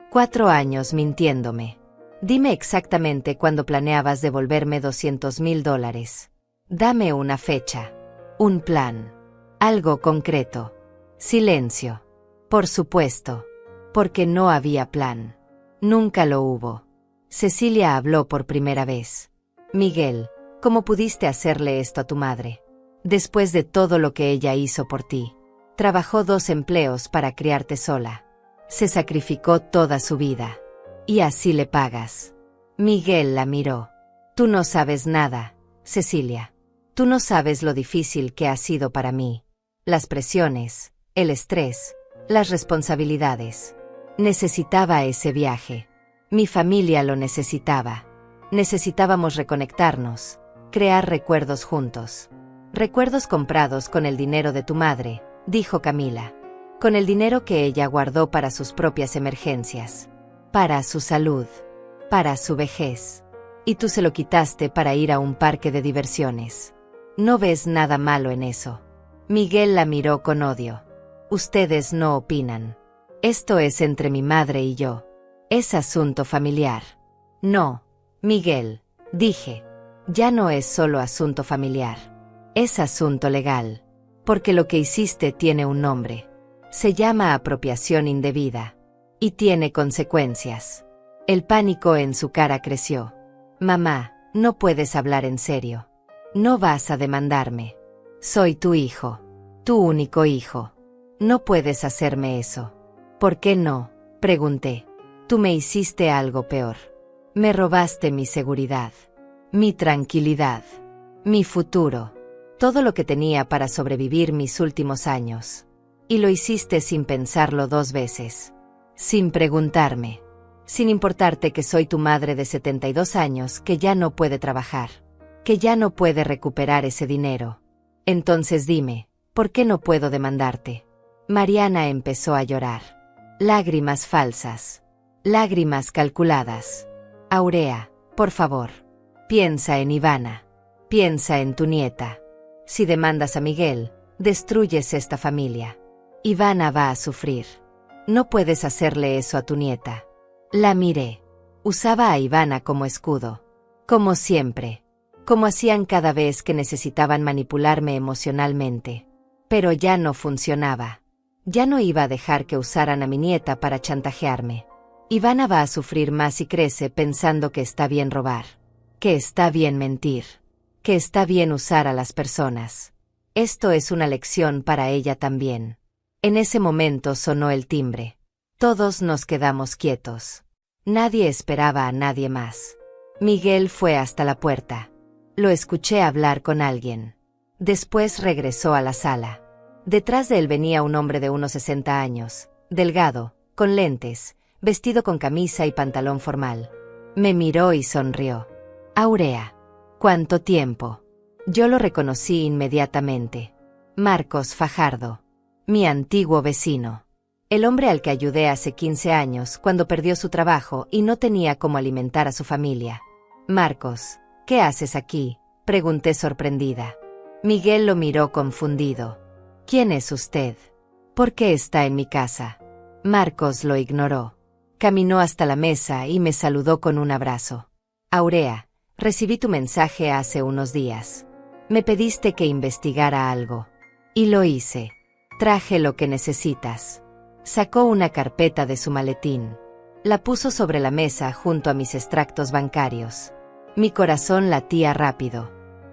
4 años mintiéndome. Dime exactamente cuándo planeabas devolverme $200,000. Dame una fecha. Un plan. Algo concreto. Silencio. Por supuesto. Porque no había plan. Nunca lo hubo. Cecilia habló por primera vez. Miguel, ¿cómo pudiste hacerle esto a tu madre? Después de todo lo que ella hizo por ti. Trabajó 2 empleos para criarte sola. Se sacrificó toda su vida. Y así le pagas. Miguel la miró. Tú no sabes nada, Cecilia. Tú no sabes lo difícil que ha sido para mí. Las presiones, el estrés, las responsabilidades. Necesitaba ese viaje. Mi familia lo necesitaba. Necesitábamos reconectarnos, crear recuerdos juntos. Recuerdos comprados con el dinero de tu madre, dijo Camila. Con el dinero que ella guardó para sus propias emergencias. Para su salud. Para su vejez. Y tú se lo quitaste para ir a un parque de diversiones. No ves nada malo en eso. Miguel la miró con odio. Ustedes no opinan. Esto es entre mi madre y yo. Es asunto familiar. No, Miguel, dije. Ya no es solo asunto familiar. Es asunto legal. Porque lo que hiciste tiene un nombre. Se llama apropiación indebida. Y tiene consecuencias. El pánico en su cara creció. Mamá, no puedes hablar en serio. No vas a demandarme. Soy tu hijo. Tu único hijo. No puedes hacerme eso. ¿Por qué no? Pregunté. Tú me hiciste algo peor. Me robaste mi seguridad. Mi tranquilidad. Mi futuro. Todo lo que tenía para sobrevivir mis últimos años. Y lo hiciste sin pensarlo 2 veces. Sin preguntarme. Sin importarte que soy tu madre de 72 años que ya no puede trabajar. Que ya no puede recuperar ese dinero. Entonces dime, ¿por qué no puedo demandarte? Mariana empezó a llorar. Lágrimas falsas. Lágrimas calculadas. Aurea, por favor. Piensa en Ivana. Piensa en tu nieta. Si demandas a Miguel, destruyes esta familia. Ivana va a sufrir. No puedes hacerle eso a tu nieta. La miré. Usaba a Ivana como escudo. Como siempre. Como hacían cada vez que necesitaban manipularme emocionalmente. Pero ya no funcionaba. Ya no iba a dejar que usaran a mi nieta para chantajearme. Ivana va a sufrir más si crece pensando que está bien robar. Que está bien mentir. Que está bien usar a las personas. Esto es una lección para ella también. En ese momento sonó el timbre. Todos nos quedamos quietos. Nadie esperaba a nadie más. Miguel fue hasta la puerta. Lo escuché hablar con alguien. Después regresó a la sala. Detrás de él venía un hombre de unos 60 años, delgado, con lentes, vestido con camisa y pantalón formal. Me miró y sonrió. Aurea. ¿Cuánto tiempo? Yo lo reconocí inmediatamente. Marcos Fajardo. Mi antiguo vecino. El hombre al que ayudé hace 15 años cuando perdió su trabajo y no tenía cómo alimentar a su familia. Marcos, ¿qué haces aquí?, pregunté sorprendida. Miguel lo miró confundido. ¿Quién es usted? ¿Por qué está en mi casa? Marcos lo ignoró. Caminó hasta la mesa y me saludó con un abrazo. Aurea, recibí tu mensaje hace unos días. Me pediste que investigara algo. Y lo hice. Traje lo que necesitas. Sacó una carpeta de su maletín. La puso sobre la mesa junto a mis extractos bancarios. Mi corazón latía rápido.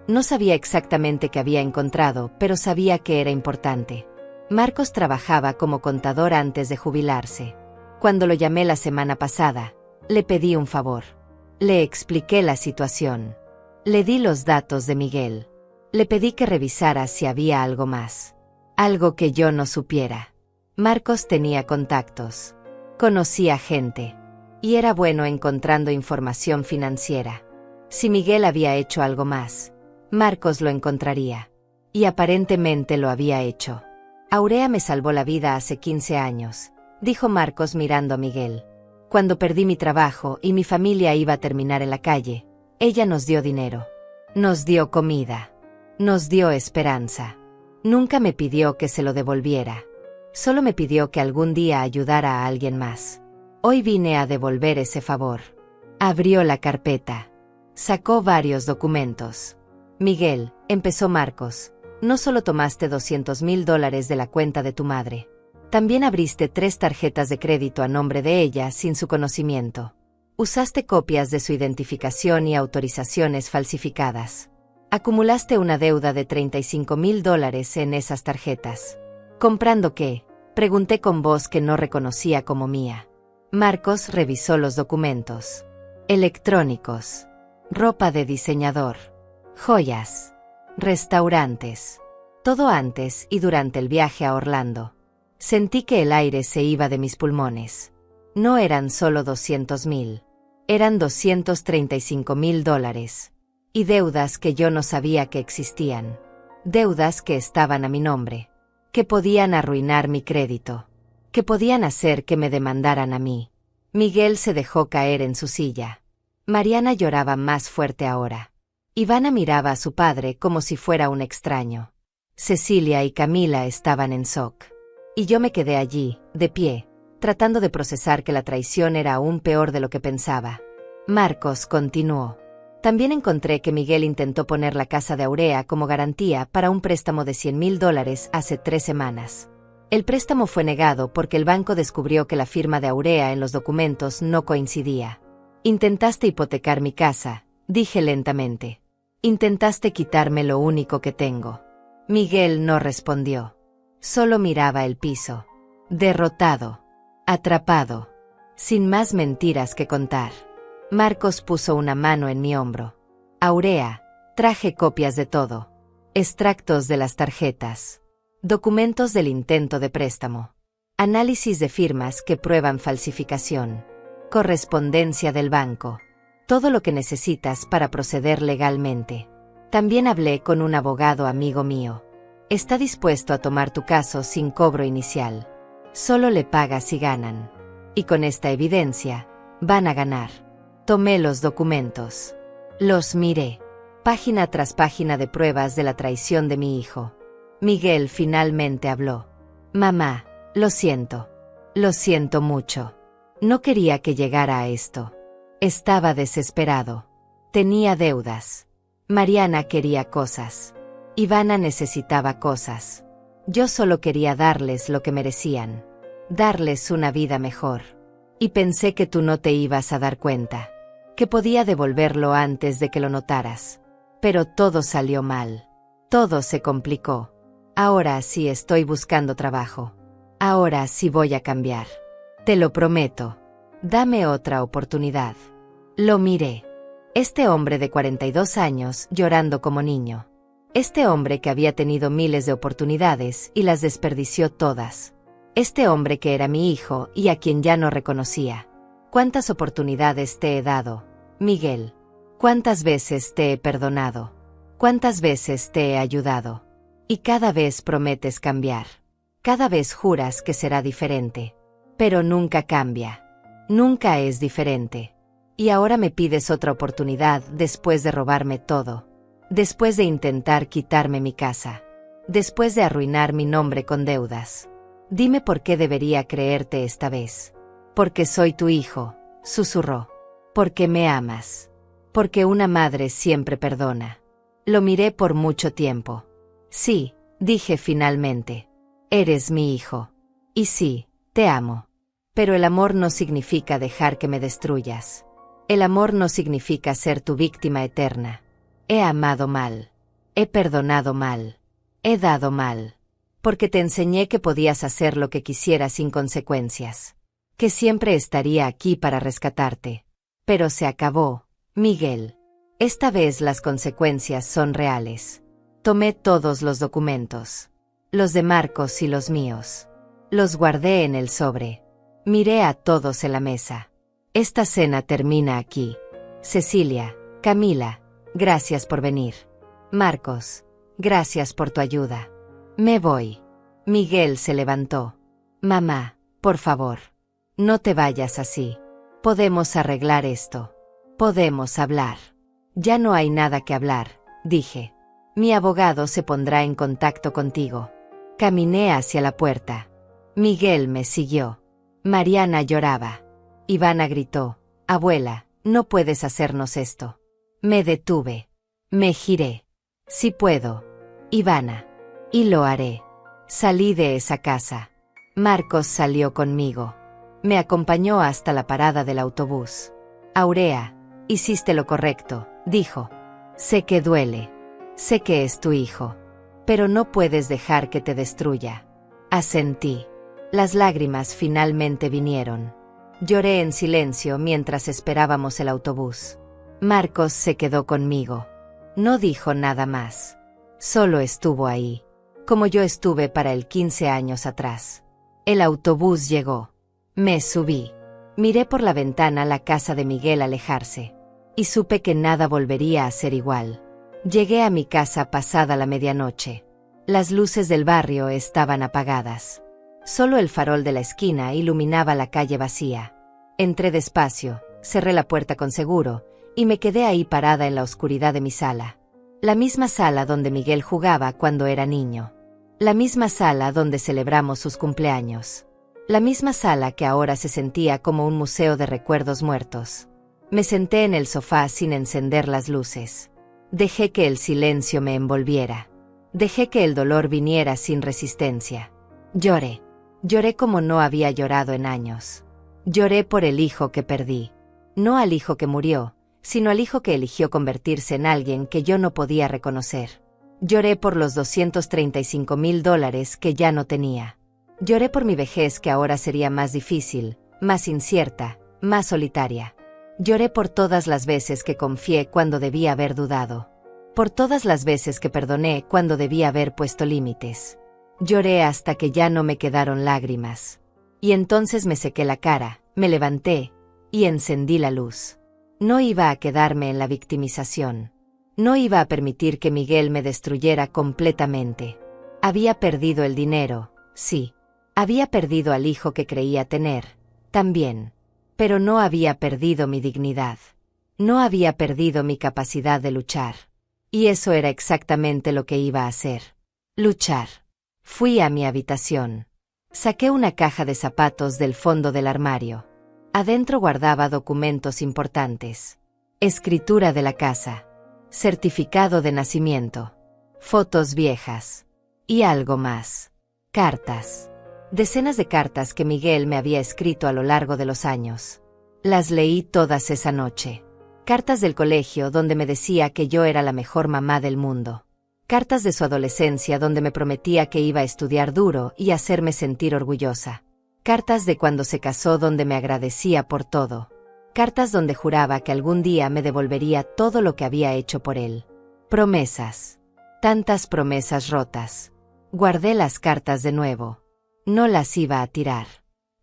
No sabía exactamente qué había encontrado, pero sabía que era importante. Marcos trabajaba como contador antes de jubilarse. Cuando lo llamé la semana pasada, le pedí un favor. Le expliqué la situación. Le di los datos de Miguel. Le pedí que revisara si había algo más. Algo que yo no supiera. Marcos tenía contactos. Conocía gente. Y era bueno encontrando información financiera. Si Miguel había hecho algo más, Marcos lo encontraría. Y aparentemente lo había hecho. Aurea me salvó la vida hace 15 años, dijo Marcos mirando a Miguel. Cuando perdí mi trabajo y mi familia iba a terminar en la calle, ella nos dio dinero. Nos dio comida. Nos dio esperanza. Nunca me pidió que se lo devolviera. Solo me pidió que algún día ayudara a alguien más. Hoy vine a devolver ese favor. Abrió la carpeta. Sacó varios documentos. Miguel, empezó Marcos, no solo tomaste $200,000 de la cuenta de tu madre. También abriste 3 tarjetas de crédito a nombre de ella sin su conocimiento. Usaste copias de su identificación y autorizaciones falsificadas. Acumulaste una deuda de $35,000 en esas tarjetas. ¿Comprando qué? Pregunté con voz que no reconocía como mía. Marcos revisó los documentos. Electrónicos. Ropa de diseñador. Joyas. Restaurantes. Todo antes y durante el viaje a Orlando. Sentí que el aire se iba de mis pulmones. No eran solo 200,000. Eran $235,000. Y deudas que yo no sabía que existían. Deudas que estaban a mi nombre. Que podían arruinar mi crédito. Que podían hacer que me demandaran a mí. Miguel se dejó caer en su silla. Mariana lloraba más fuerte ahora. Ivana miraba a su padre como si fuera un extraño. Cecilia y Camila estaban en shock. Y yo me quedé allí, de pie, tratando de procesar que la traición era aún peor de lo que pensaba. Marcos continuó. También encontré que Miguel intentó poner la casa de Aurea como garantía para un préstamo de $100,000 hace 3 semanas. El préstamo fue negado porque el banco descubrió que la firma de Aurea en los documentos no coincidía. Intentaste hipotecar mi casa, dije lentamente. Intentaste quitarme lo único que tengo. Miguel no respondió. Solo miraba el piso. Derrotado. Atrapado. Sin más mentiras que contar. Marcos puso una mano en mi hombro. Aurea, traje copias de todo. Extractos de las tarjetas. Documentos del intento de préstamo. Análisis de firmas que prueban falsificación. Correspondencia del banco. Todo lo que necesitas para proceder legalmente. También hablé con un abogado amigo mío. Está dispuesto a tomar tu caso sin cobro inicial. Solo le pagas si ganan. Y con esta evidencia, van a ganar. Tomé los documentos. Los miré. Página tras página de pruebas de la traición de mi hijo. Miguel finalmente habló. Mamá, lo siento. Lo siento mucho. No quería que llegara a esto. Estaba desesperado. Tenía deudas. Mariana quería cosas. Ivana necesitaba cosas. Yo solo quería darles lo que merecían. Darles una vida mejor. Y pensé que tú no te ibas a dar cuenta. Que podía devolverlo antes de que lo notaras. Pero todo salió mal. Todo se complicó. Ahora sí estoy buscando trabajo. Ahora sí voy a cambiar. Te lo prometo. Dame otra oportunidad. Lo miré. Este hombre de 42 años llorando como niño. Este hombre que había tenido miles de oportunidades y las desperdició todas. Este hombre que era mi hijo y a quien ya no reconocía. ¿Cuántas oportunidades te he dado, Miguel? ¿Cuántas veces te he perdonado? ¿Cuántas veces te he ayudado? Y cada vez prometes cambiar. Cada vez juras que será diferente. Pero nunca cambia. Nunca es diferente. Y ahora me pides otra oportunidad después de robarme todo. Después de intentar quitarme mi casa. Después de arruinar mi nombre con deudas. Dime por qué debería creerte esta vez. Porque soy tu hijo, susurró. Porque me amas. Porque una madre siempre perdona. Lo miré por mucho tiempo. Sí, Dije finalmente. Eres mi hijo. Y sí, te amo. Pero el amor no significa dejar que me destruyas. El amor no significa ser tu víctima eterna. He amado mal. He perdonado mal. He dado mal. Porque te enseñé que podías hacer lo que quisieras sin consecuencias. Que siempre estaría aquí para rescatarte. Pero se acabó, Miguel. Esta vez las consecuencias son reales. Tomé todos los documentos. Los de Marcos y los míos. Los guardé en el sobre. Miré a todos en la mesa. Esta cena termina aquí. Cecilia, Camila, gracias por venir. Marcos, gracias por tu ayuda. Me voy. Miguel se levantó. Mamá, por favor. No te vayas así. Podemos arreglar esto. Podemos hablar. Ya no hay nada que hablar, dije. Mi abogado se pondrá en contacto contigo. Caminé hacia la puerta. Miguel me siguió. Mariana lloraba. Ivana gritó, abuela, no puedes hacernos esto. Me detuve. Me giré. Sí puedo. Ivana. Y lo haré. Salí de esa casa. Marcos salió conmigo. Me acompañó hasta la parada del autobús. Aurea, hiciste lo correcto, dijo. Sé que duele. Sé que es tu hijo. Pero no puedes dejar que te destruya. Asentí. Las lágrimas finalmente vinieron. Lloré en silencio mientras esperábamos el autobús. Marcos se quedó conmigo. No dijo nada más. Solo estuvo ahí. Como yo estuve para él 15 años atrás. El autobús llegó. Me subí. Miré por la ventana la casa de Miguel alejarse. Y supe que nada volvería a ser igual. Llegué a mi casa pasada la medianoche. Las luces del barrio estaban apagadas. Solo el farol de la esquina iluminaba la calle vacía. Entré despacio, cerré la puerta con seguro, y me quedé ahí parada en la oscuridad de mi sala. La misma sala donde Miguel jugaba cuando era niño. La misma sala donde celebramos sus cumpleaños. La misma sala que ahora se sentía como un museo de recuerdos muertos. Me senté en el sofá sin encender las luces. Dejé que el silencio me envolviera. Dejé que el dolor viniera sin resistencia. Lloré. Lloré como no había llorado en años. Lloré por el hijo que perdí. No al hijo que murió, sino al hijo que eligió convertirse en alguien que yo no podía reconocer. Lloré por los $235,000 que ya no tenía. Lloré por mi vejez que ahora sería más difícil, más incierta, más solitaria. Lloré por todas las veces que confié cuando debía haber dudado. Por todas las veces que perdoné cuando debía haber puesto límites. Lloré hasta que ya no me quedaron lágrimas. Y entonces me sequé la cara, me levanté, y encendí la luz. No iba a quedarme en la victimización. No iba a permitir que Miguel me destruyera completamente. Había perdido el dinero, sí. Había perdido al hijo que creía tener, también. Pero no había perdido mi dignidad. No había perdido mi capacidad de luchar. Y eso era exactamente lo que iba a hacer. Luchar. Fui a mi habitación. Saqué una caja de zapatos del fondo del armario. Adentro guardaba documentos importantes. Escritura de la casa. Certificado de nacimiento. Fotos viejas. Y algo más. Cartas. Decenas de cartas que Miguel me había escrito a lo largo de los años. Las leí todas esa noche. Cartas del colegio donde me decía que yo era la mejor mamá del mundo. Cartas de su adolescencia donde me prometía que iba a estudiar duro y hacerme sentir orgullosa. Cartas de cuando se casó donde me agradecía por todo. Cartas donde juraba que algún día me devolvería todo lo que había hecho por él. Promesas. Tantas promesas rotas. Guardé las cartas de nuevo. No las iba a tirar.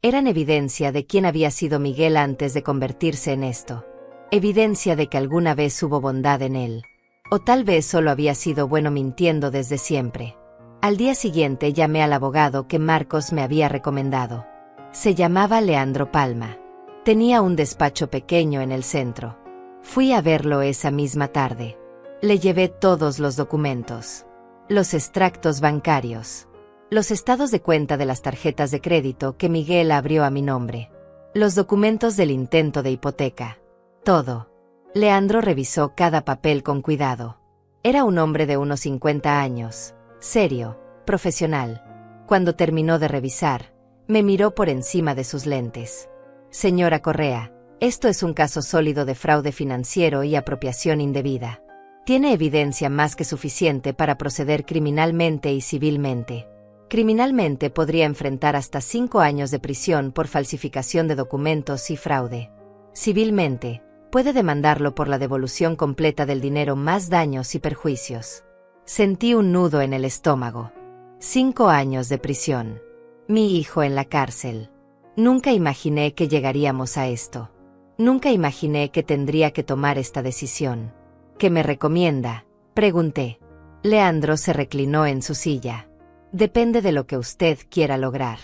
Eran evidencia de quién había sido Miguel antes de convertirse en esto. Evidencia de que alguna vez hubo bondad en él. O tal vez solo había sido bueno mintiendo desde siempre. Al día siguiente llamé al abogado que Marcos me había recomendado. Se llamaba Leandro Palma. Tenía un despacho pequeño en el centro. Fui a verlo esa misma tarde. Le llevé todos los documentos. Los extractos bancarios. Los estados de cuenta de las tarjetas de crédito que Miguel abrió a mi nombre. Los documentos del intento de hipoteca. Todo. Leandro revisó cada papel con cuidado. Era un hombre de unos 50 años, serio, profesional. Cuando terminó de revisar, me miró por encima de sus lentes. Señora Correa, esto es un caso sólido de fraude financiero y apropiación indebida. Tiene evidencia más que suficiente para proceder criminalmente y civilmente. Criminalmente podría enfrentar hasta 5 años de prisión por falsificación de documentos y fraude. Civilmente, puede demandarlo por la devolución completa del dinero más daños y perjuicios. Sentí un nudo en el estómago. 5 años de prisión. Mi hijo en la cárcel. Nunca imaginé que llegaríamos a esto. Nunca imaginé que tendría que tomar esta decisión. ¿Qué me recomienda?, pregunté. Leandro se reclinó en su silla. Depende de lo que usted quiera lograr.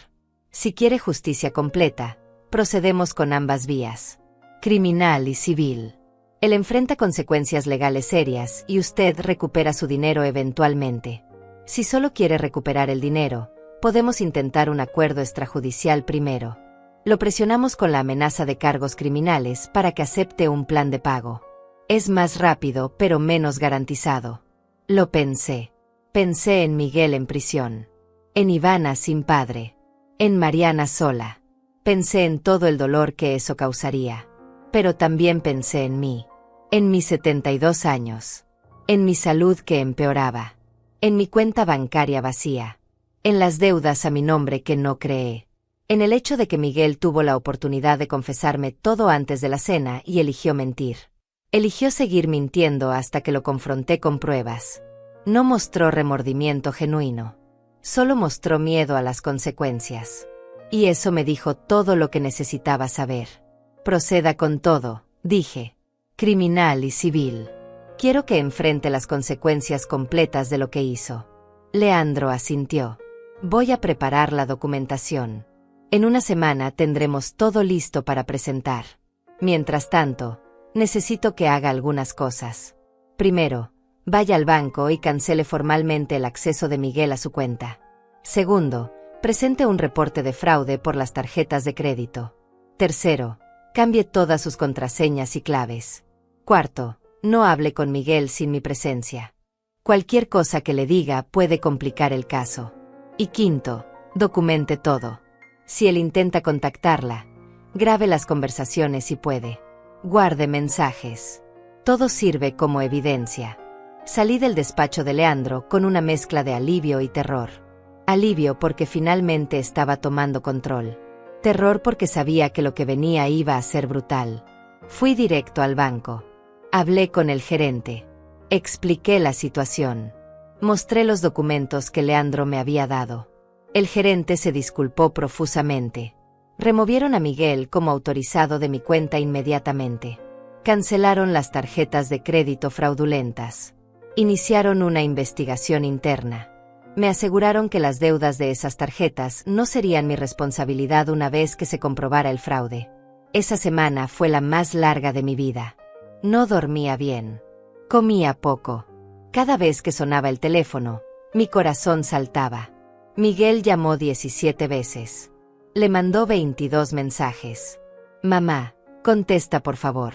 Si quiere justicia completa, procedemos con ambas vías, criminal y civil. Él enfrenta consecuencias legales serias y usted recupera su dinero eventualmente. Si solo quiere recuperar el dinero, podemos intentar un acuerdo extrajudicial primero. Lo presionamos con la amenaza de cargos criminales para que acepte un plan de pago. Es más rápido pero menos garantizado. Lo pensé. Pensé en Miguel en prisión. En Ivana sin padre. En Mariana sola. Pensé en todo el dolor que eso causaría. Pero también pensé en mí. En mis 72 años. En mi salud que empeoraba. En mi cuenta bancaria vacía. En las deudas a mi nombre que no creé. En el hecho de que Miguel tuvo la oportunidad de confesarme todo antes de la cena y eligió mentir. Eligió seguir mintiendo hasta que lo confronté con pruebas. No mostró remordimiento genuino. Solo mostró miedo a las consecuencias. Y eso me dijo todo lo que necesitaba saber. Proceda con todo, dije. Criminal y civil. Quiero que enfrente las consecuencias completas de lo que hizo. Leandro asintió. Voy a preparar la documentación. En una semana tendremos todo listo para presentar. Mientras tanto, necesito que haga algunas cosas. Primero, vaya al banco y cancele formalmente el acceso de Miguel a su cuenta. Segundo, presente un reporte de fraude por las tarjetas de crédito. Tercero, cambie todas sus contraseñas y claves. Cuarto, no hable con Miguel sin mi presencia. Cualquier cosa que le diga puede complicar el caso. Y quinto, documente todo. Si él intenta contactarla, grabe las conversaciones si puede. Guarde mensajes. Todo sirve como evidencia. Salí del despacho de Leandro con una mezcla de alivio y terror. Alivio porque finalmente estaba tomando control. Terror porque sabía que lo que venía iba a ser brutal. Fui directo al banco. Hablé con el gerente. Expliqué la situación. Mostré los documentos que Leandro me había dado. El gerente se disculpó profusamente. Removieron a Miguel como autorizado de mi cuenta inmediatamente. Cancelaron las tarjetas de crédito fraudulentas. Iniciaron una investigación interna. Me aseguraron que las deudas de esas tarjetas no serían mi responsabilidad una vez que se comprobara el fraude. Esa semana fue la más larga de mi vida. No dormía bien. Comía poco. Cada vez que sonaba el teléfono, mi corazón saltaba. Miguel llamó 17 veces. Le mandó 22 mensajes. Mamá, contesta por favor.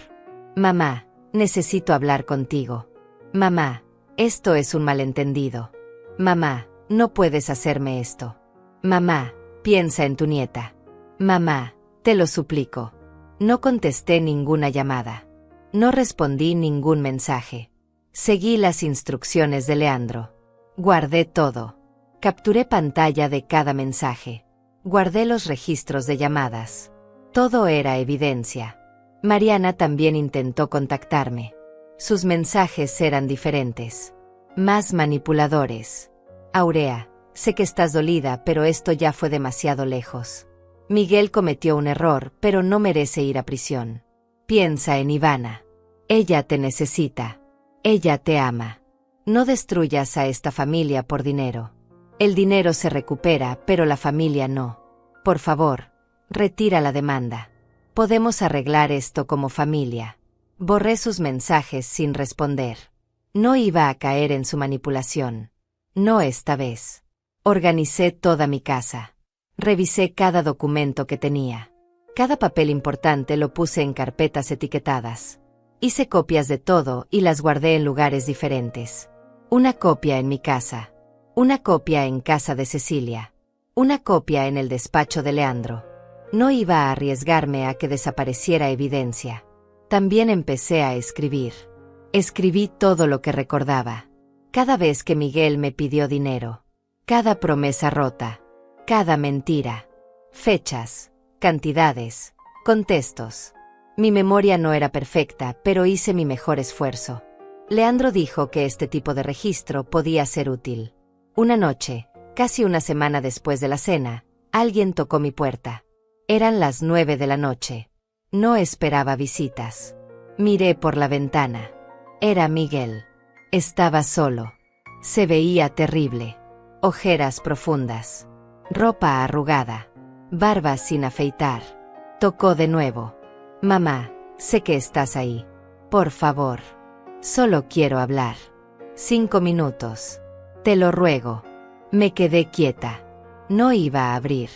Mamá, necesito hablar contigo. Mamá, esto es un malentendido. Mamá, no puedes hacerme esto. Mamá, piensa en tu nieta. Mamá, te lo suplico. No contesté ninguna llamada. No respondí ningún mensaje. Seguí las instrucciones de Leandro. Guardé todo. Capturé pantalla de cada mensaje. Guardé los registros de llamadas. Todo era evidencia. Mariana también intentó contactarme. Sus mensajes eran diferentes. Más manipuladores. Aurea, sé que estás dolida, pero esto ya fue demasiado lejos. Miguel cometió un error, pero no merece ir a prisión. Piensa en Ivana. Ella te necesita. Ella te ama. No destruyas a esta familia por dinero. El dinero se recupera, pero la familia no. Por favor, retira la demanda. Podemos arreglar esto como familia. Borré sus mensajes sin responder. No iba a caer en su manipulación. No esta vez. Organicé toda mi casa. Revisé cada documento que tenía. Cada papel importante lo puse en carpetas etiquetadas. Hice copias de todo y las guardé en lugares diferentes. Una copia en mi casa. Una copia en casa de Cecilia. Una copia en el despacho de Leandro. No iba a arriesgarme a que desapareciera evidencia. También empecé a escribir. Escribí todo lo que recordaba. Cada vez que Miguel me pidió dinero. Cada promesa rota. Cada mentira. Fechas, cantidades, contextos. Mi memoria no era perfecta, pero hice mi mejor esfuerzo. Leandro dijo que este tipo de registro podía ser útil. Una noche, casi una semana después de la cena, alguien tocó mi puerta. Eran las 9 de la noche. No esperaba visitas. Miré por la ventana. Era Miguel. Estaba solo. Se veía terrible. Ojeras profundas. Ropa arrugada. Barba sin afeitar. Tocó de nuevo. Mamá, sé que estás ahí. Por favor. Solo quiero hablar. 5 minutos. Te lo ruego. Me quedé quieta. No iba a abrir.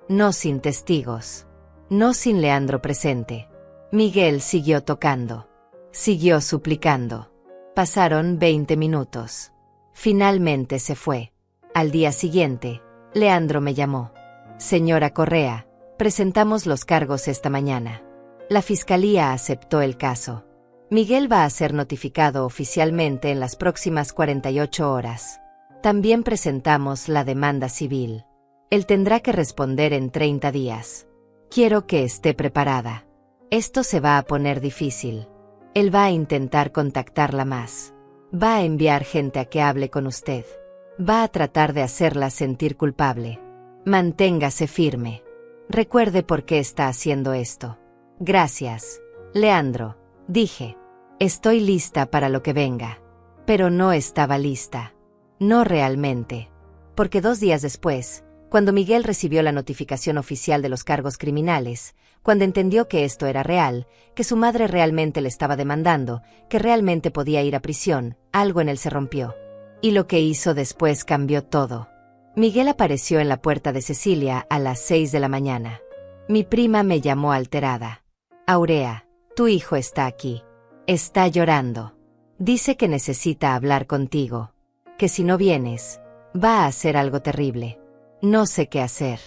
No sin testigos. No sin Leandro presente. Miguel siguió tocando. Siguió suplicando. Pasaron 20 minutos. Finalmente se fue. Al día siguiente, Leandro me llamó. Señora Correa, presentamos los cargos esta mañana. La fiscalía aceptó el caso. Miguel va a ser notificado oficialmente en las próximas 48 horas. También presentamos la demanda civil. Él tendrá que responder en 30 días. Quiero que esté preparada. Esto se va a poner difícil. Él va a intentar contactarla más. Va a enviar gente a que hable con usted. Va a tratar de hacerla sentir culpable. Manténgase firme. Recuerde por qué está haciendo esto. Gracias, Leandro, dije. Estoy lista para lo que venga. Pero no estaba lista. No realmente. Porque 2 días después, cuando Miguel recibió la notificación oficial de los cargos criminales, cuando entendió que esto era real, que su madre realmente le estaba demandando, que realmente podía ir a prisión, algo en él se rompió. Y lo que hizo después cambió todo. Miguel apareció en la puerta de Cecilia a las 6 de la mañana. Mi prima me llamó alterada. Aurea, tu hijo está aquí. Está llorando. Dice que necesita hablar contigo. Que si no vienes, va a hacer algo terrible. No sé qué hacer.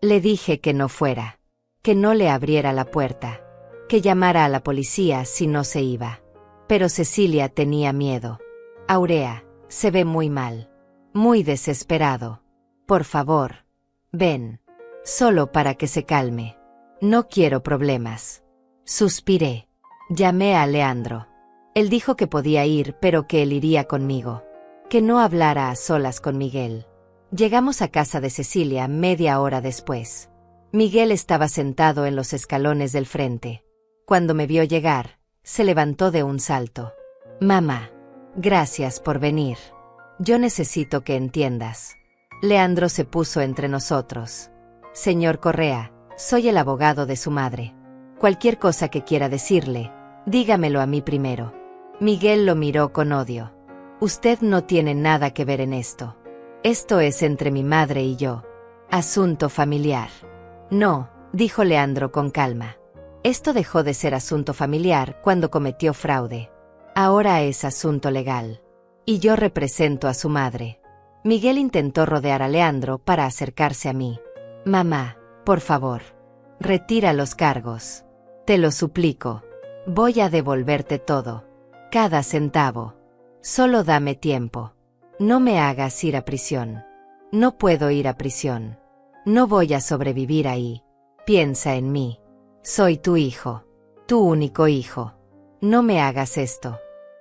Le dije que no fuera. Que no le abriera la puerta. Que llamara a la policía si no se iba. Pero Cecilia tenía miedo. Aurea, se ve muy mal. Muy desesperado. Por favor, ven. Solo para que se calme. No quiero problemas. Suspiré. Llamé a Leandro. Él dijo que podía ir, pero que él iría conmigo. Que no hablara a solas con Miguel. Llegamos a casa de Cecilia media hora después. Miguel estaba sentado en los escalones del frente. Cuando me vio llegar, se levantó de un salto. Mamá, gracias por venir. Yo necesito que entiendas. Leandro se puso entre nosotros. Señor Correa, soy el abogado de su madre. Cualquier cosa que quiera decirle, dígamelo a mí primero. Miguel lo miró con odio. Usted no tiene nada que ver en esto. Esto es entre mi madre y yo. Asunto familiar. No, dijo Leandro con calma. Esto dejó de ser asunto familiar cuando cometió fraude. Ahora es asunto legal. Y yo represento a su madre. Miguel intentó rodear a Leandro para acercarse a mí. Mamá, por favor. Retira los cargos. Te lo suplico. Voy a devolverte todo. Cada centavo. Solo dame tiempo. No me hagas ir a prisión. No puedo ir a prisión. No voy a sobrevivir ahí. Piensa en mí. Soy tu hijo. Tu único hijo. No me hagas esto.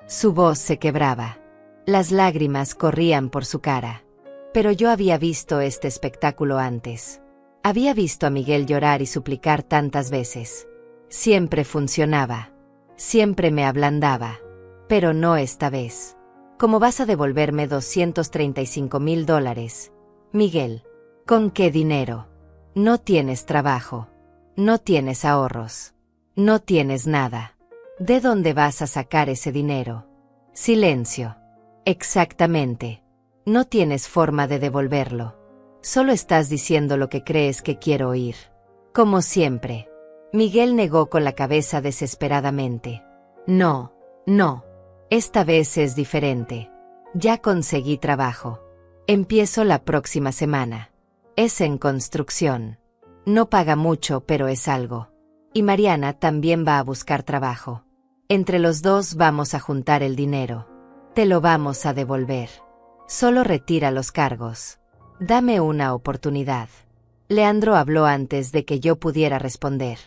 Su voz se quebraba. Las lágrimas corrían por su cara. Pero yo había visto este espectáculo antes. Había visto a Miguel llorar y suplicar tantas veces. Siempre funcionaba. Siempre me ablandaba. Pero no esta vez. ¿Cómo vas a devolverme $235,000? Miguel. ¿Con qué dinero? No tienes trabajo. No tienes ahorros. No tienes nada. ¿De dónde vas a sacar ese dinero? Silencio. Exactamente. No tienes forma de devolverlo. Solo estás diciendo lo que crees que quiero oír. Como siempre. Miguel negó con la cabeza desesperadamente. No, no. Esta vez es diferente. Ya conseguí trabajo. Empiezo la próxima semana. Es en construcción. No paga mucho, pero es algo. Y Mariana también va a buscar trabajo. Entre los dos vamos a juntar el dinero. Te lo vamos a devolver. Solo retira los cargos. Dame una oportunidad. Leandro habló antes de que yo pudiera responder.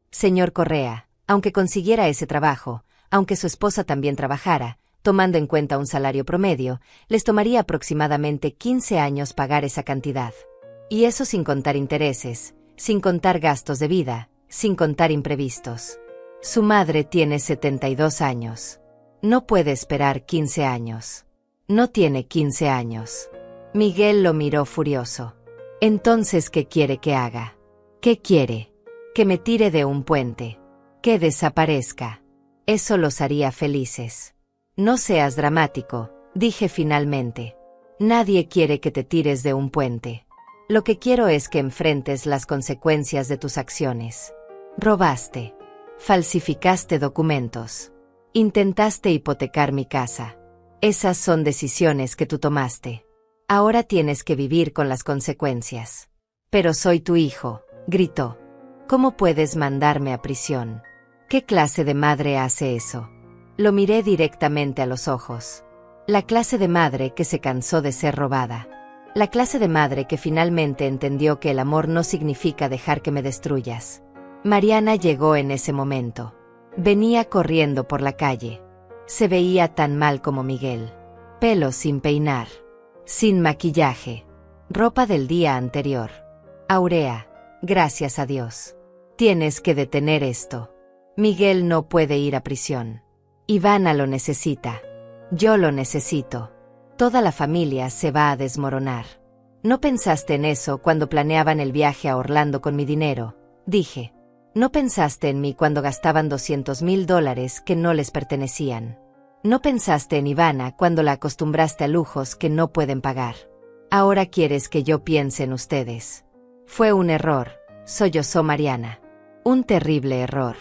Señor Correa, aunque consiguiera ese trabajo, aunque su esposa también trabajara, tomando en cuenta un salario promedio, les tomaría aproximadamente 15 años pagar esa cantidad. Y eso sin contar intereses, sin contar gastos de vida, sin contar imprevistos. Su madre tiene 72 años. No puede esperar 15 años. No tiene 15 años. Miguel lo miró furioso. Entonces, ¿qué quiere que haga? ¿Qué quiere? Que me tire de un puente. Que desaparezca. Eso los haría felices. No seas dramático, dije finalmente. Nadie quiere que te tires de un puente. Lo que quiero es que enfrentes las consecuencias de tus acciones. Robaste. Falsificaste documentos. Intentaste hipotecar mi casa. Esas son decisiones que tú tomaste. Ahora tienes que vivir con las consecuencias. Pero soy tu hijo, gritó. ¿Cómo puedes mandarme a prisión? ¿Qué clase de madre hace eso? Lo miré directamente a los ojos. La clase de madre que se cansó de ser robada. La clase de madre que finalmente entendió que el amor no significa dejar que me destruyas. Mariana llegó en ese momento. Venía corriendo por la calle. Se veía tan mal como Miguel. Pelo sin peinar. Sin maquillaje. Ropa del día anterior. Aurea, gracias a Dios. Tienes que detener esto. Miguel no puede ir a prisión. Ivana lo necesita. Yo lo necesito. Toda la familia se va a desmoronar. ¿No pensaste en eso cuando planeaban el viaje a Orlando con mi dinero? Dije. ¿No pensaste en mí cuando gastaban $200,000 que no les pertenecían? ¿No pensaste en Ivana cuando la acostumbraste a lujos que no pueden pagar? Ahora quieres que yo piense en ustedes. Fue un error, sollozó Mariana. Un terrible error.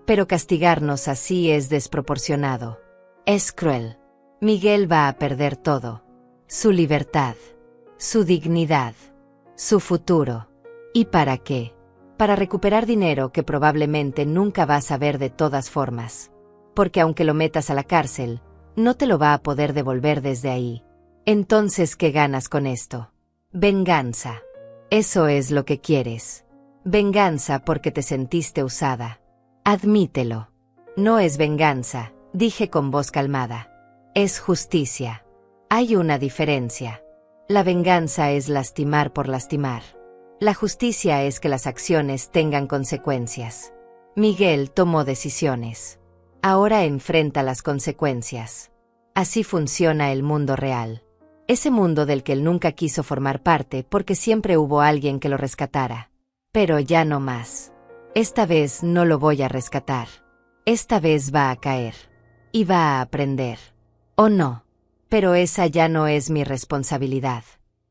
Pero castigarnos así es desproporcionado. Es cruel. Miguel va a perder todo. Su libertad. Su dignidad. Su futuro. ¿Y para qué? Para recuperar dinero que probablemente nunca vas a ver de todas formas. Porque aunque lo metas a la cárcel, no te lo va a poder devolver desde ahí. Entonces, ¿qué ganas con esto? Venganza. Eso es lo que quieres. Venganza porque te sentiste usada. Admítelo. No es venganza, dije con voz calmada. Es justicia. Hay una diferencia. La venganza es lastimar por lastimar. La justicia es que las acciones tengan consecuencias. Miguel tomó decisiones. Ahora enfrenta las consecuencias. Así funciona el mundo real. Ese mundo del que él nunca quiso formar parte porque siempre hubo alguien que lo rescatara. Pero ya no más. Esta vez no lo voy a rescatar. Esta vez va a caer. Y va a aprender. ¿O no? Pero esa ya no es mi responsabilidad.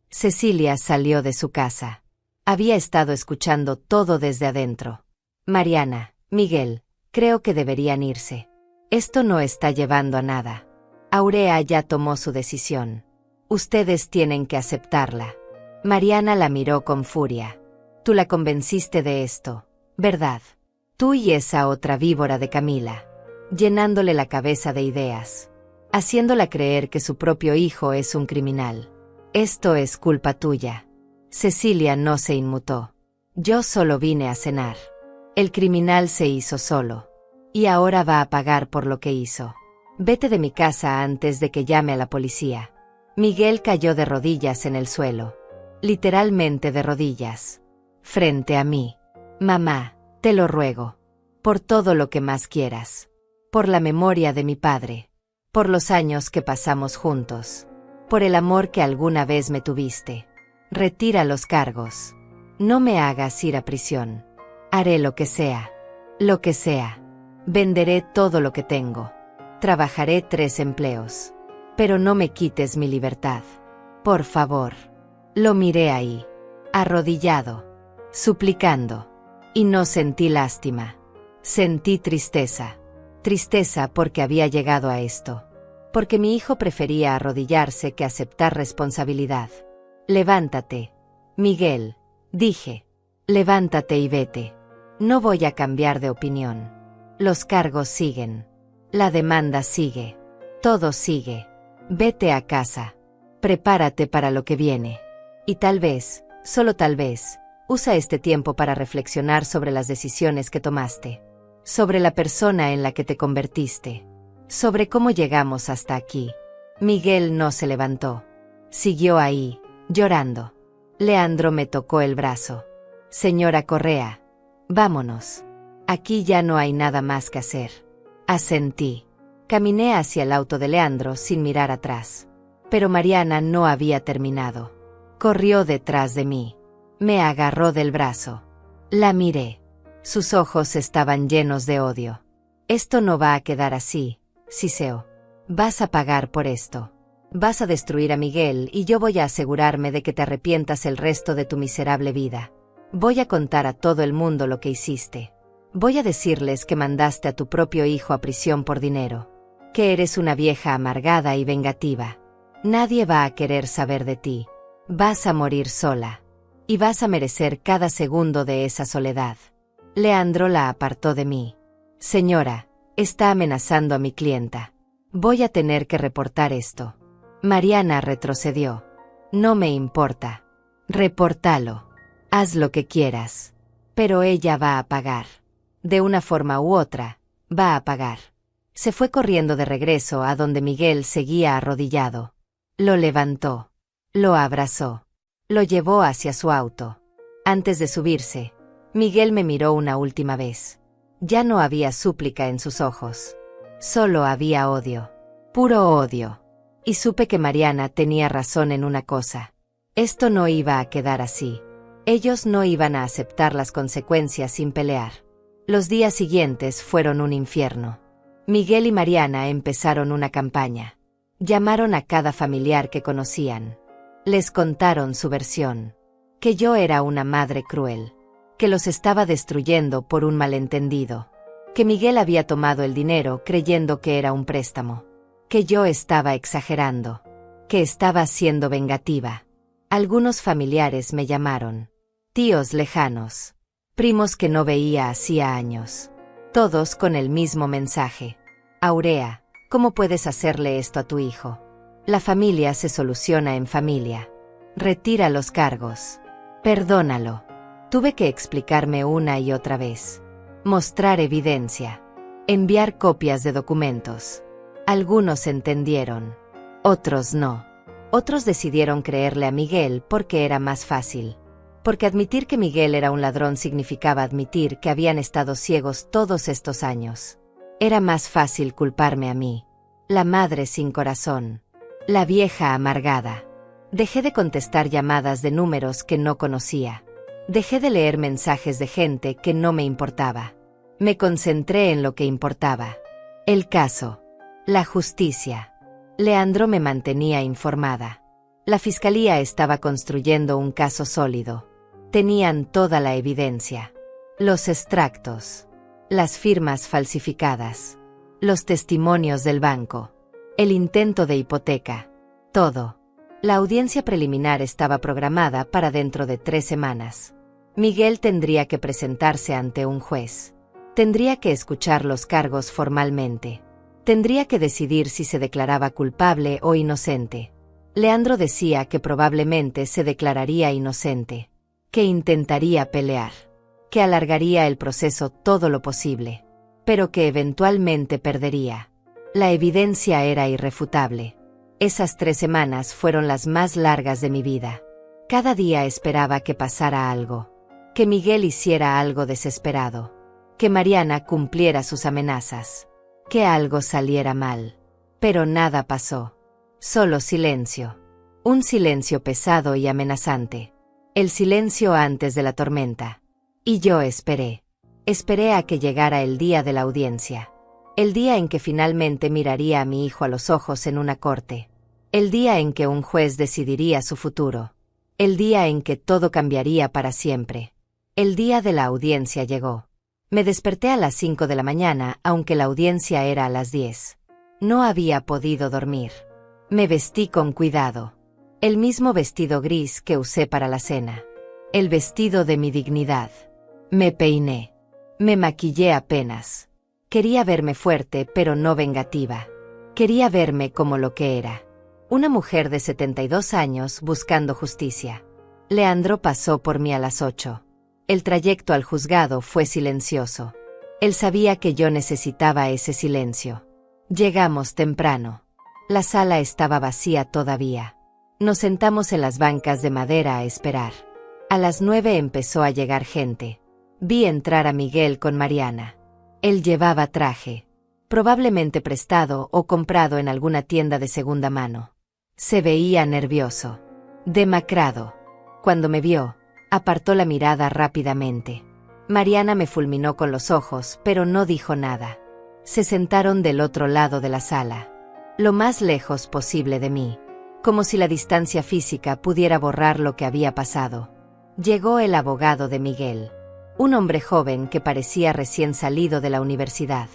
Cecilia salió de su casa. Había estado escuchando todo desde adentro. Mariana, Miguel, creo que deberían irse. Esto no está llevando a nada. Aurea ya tomó su decisión. Ustedes tienen que aceptarla. Mariana la miró con furia. Tú la convenciste de esto, ¿verdad? Tú y esa otra víbora de Camila. Llenándole la cabeza de ideas. Haciéndola creer que su propio hijo es un criminal. Esto es culpa tuya. Cecilia no se inmutó. Yo solo vine a cenar. El criminal se hizo solo. Y ahora va a pagar por lo que hizo. Vete de mi casa antes de que llame a la policía. Miguel cayó de rodillas en el suelo. Literalmente de rodillas. Frente a mí. Mamá, te lo ruego. Por todo lo que más quieras. Por la memoria de mi padre. Por los años que pasamos juntos. Por el amor que alguna vez me tuviste. Retira los cargos. No me hagas ir a prisión. Haré lo que sea. Lo que sea. Venderé todo lo que tengo. Trabajaré 3 empleos. Pero no me quites mi libertad. Por favor. Lo miré ahí. Arrodillado. Suplicando. Y no sentí lástima. Sentí tristeza. Tristeza porque había llegado a esto. porque mi hijo prefería arrodillarse que aceptar responsabilidad. Levántate, Miguel, dije. Levántate y vete. No voy a cambiar de opinión. Los cargos siguen. La demanda sigue. Todo sigue. Vete a casa. Prepárate para lo que viene. Y tal vez, solo tal vez, usa este tiempo para reflexionar sobre las decisiones que tomaste. Sobre la persona en la que te convertiste. Sobre cómo llegamos hasta aquí. Miguel no se levantó. Siguió ahí, llorando. Leandro me tocó el brazo. Señora Correa, vámonos. Aquí ya no hay nada más que hacer. Asentí. Caminé hacia el auto de Leandro sin mirar atrás. Pero Mariana no había terminado. Corrió detrás de mí. Me agarró del brazo. La miré. Sus ojos estaban llenos de odio. Esto no va a quedar así, siseó. Vas a pagar por esto. Vas a destruir a Miguel y yo voy a asegurarme de que te arrepientas el resto de tu miserable vida. Voy a contar a todo el mundo lo que hiciste. Voy a decirles que mandaste a tu propio hijo a prisión por dinero. Que eres una vieja amargada y vengativa. Nadie va a querer saber de ti. Vas a morir sola. Y vas a merecer cada segundo de esa soledad. Leandro la apartó de mí. Señora, está amenazando a mi clienta. Voy a tener que reportar esto. Mariana retrocedió. No me importa. Repórtalo. Haz lo que quieras. Pero ella va a pagar. De una forma u otra, va a pagar. Se fue corriendo de regreso a donde Miguel seguía arrodillado. Lo levantó. Lo abrazó. Lo llevó hacia su auto. Antes de subirse, Miguel me miró una última vez. Ya no había súplica en sus ojos. Solo había odio. Puro odio. Y supe que Mariana tenía razón en una cosa. Esto no iba a quedar así. Ellos no iban a aceptar las consecuencias sin pelear. Los días siguientes fueron un infierno. Miguel y Mariana empezaron una campaña. Llamaron a cada familiar que conocían. Les contaron su versión. Que yo era una madre cruel. Que los estaba destruyendo por un malentendido. Que Miguel había tomado el dinero creyendo que era un préstamo. Que yo estaba exagerando. Que estaba siendo vengativa. Algunos familiares me llamaron. Tíos lejanos. Primos que no veía hacía años. Todos con el mismo mensaje. Aurea, ¿cómo puedes hacerle esto a tu hijo? La familia se soluciona en familia. Retira los cargos. Perdónalo. Tuve que explicarme una y otra vez. Mostrar evidencia. Enviar copias de documentos. Algunos entendieron. Otros no. Otros decidieron creerle a Miguel porque era más fácil. Porque admitir que Miguel era un ladrón significaba admitir que habían estado ciegos todos estos años. Era más fácil culparme a mí. La madre sin corazón. La vieja amargada. Dejé de contestar llamadas de números que no conocía. Dejé de leer mensajes de gente que no me importaba. Me concentré en lo que importaba. El caso. La justicia. Leandro me mantenía informada. La fiscalía estaba construyendo un caso sólido. Tenían toda la evidencia. Los extractos. Las firmas falsificadas. Los testimonios del banco. El intento de hipoteca. Todo. La audiencia preliminar estaba programada para dentro de 3 semanas. Miguel tendría que presentarse ante un juez. Tendría que escuchar los cargos formalmente. Tendría que decidir si se declaraba culpable o inocente. Leandro decía que probablemente se declararía inocente. Que intentaría pelear. Que alargaría el proceso todo lo posible. Pero que eventualmente perdería. La evidencia era irrefutable. Esas 3 semanas fueron las más largas de mi vida. Cada día esperaba que pasara algo. Que Miguel hiciera algo desesperado. Que Mariana cumpliera sus amenazas. Que algo saliera mal. Pero nada pasó. Solo silencio. Un silencio pesado y amenazante. El silencio antes de la tormenta. Y yo esperé. Esperé a que llegara el día de la audiencia. El día en que finalmente miraría a mi hijo a los ojos en una corte. El día en que un juez decidiría su futuro. El día en que todo cambiaría para siempre. El día de la audiencia llegó. Me desperté a las 5 de la mañana, aunque la audiencia era a las 10. No había podido dormir. Me vestí con cuidado. El mismo vestido gris que usé para la cena. El vestido de mi dignidad. Me peiné. Me maquillé apenas. Quería verme fuerte pero no vengativa. Quería verme como lo que era. Una mujer de 72 años buscando justicia. Leandro pasó por mí a las 8. El trayecto al juzgado fue silencioso. Él sabía que yo necesitaba ese silencio. Llegamos temprano. La sala estaba vacía todavía. Nos sentamos en las bancas de madera a esperar. A las 9 empezó a llegar gente. Vi entrar a Miguel con Mariana. Él llevaba traje. Probablemente prestado o comprado en alguna tienda de segunda mano. Se veía nervioso. Demacrado. Cuando me vio, apartó la mirada rápidamente. Mariana me fulminó con los ojos, pero no dijo nada. Se sentaron del otro lado de la sala. Lo más lejos posible de mí. Como si la distancia física pudiera borrar lo que había pasado. Llegó el abogado de Miguel. Un hombre joven que parecía recién salido de la universidad.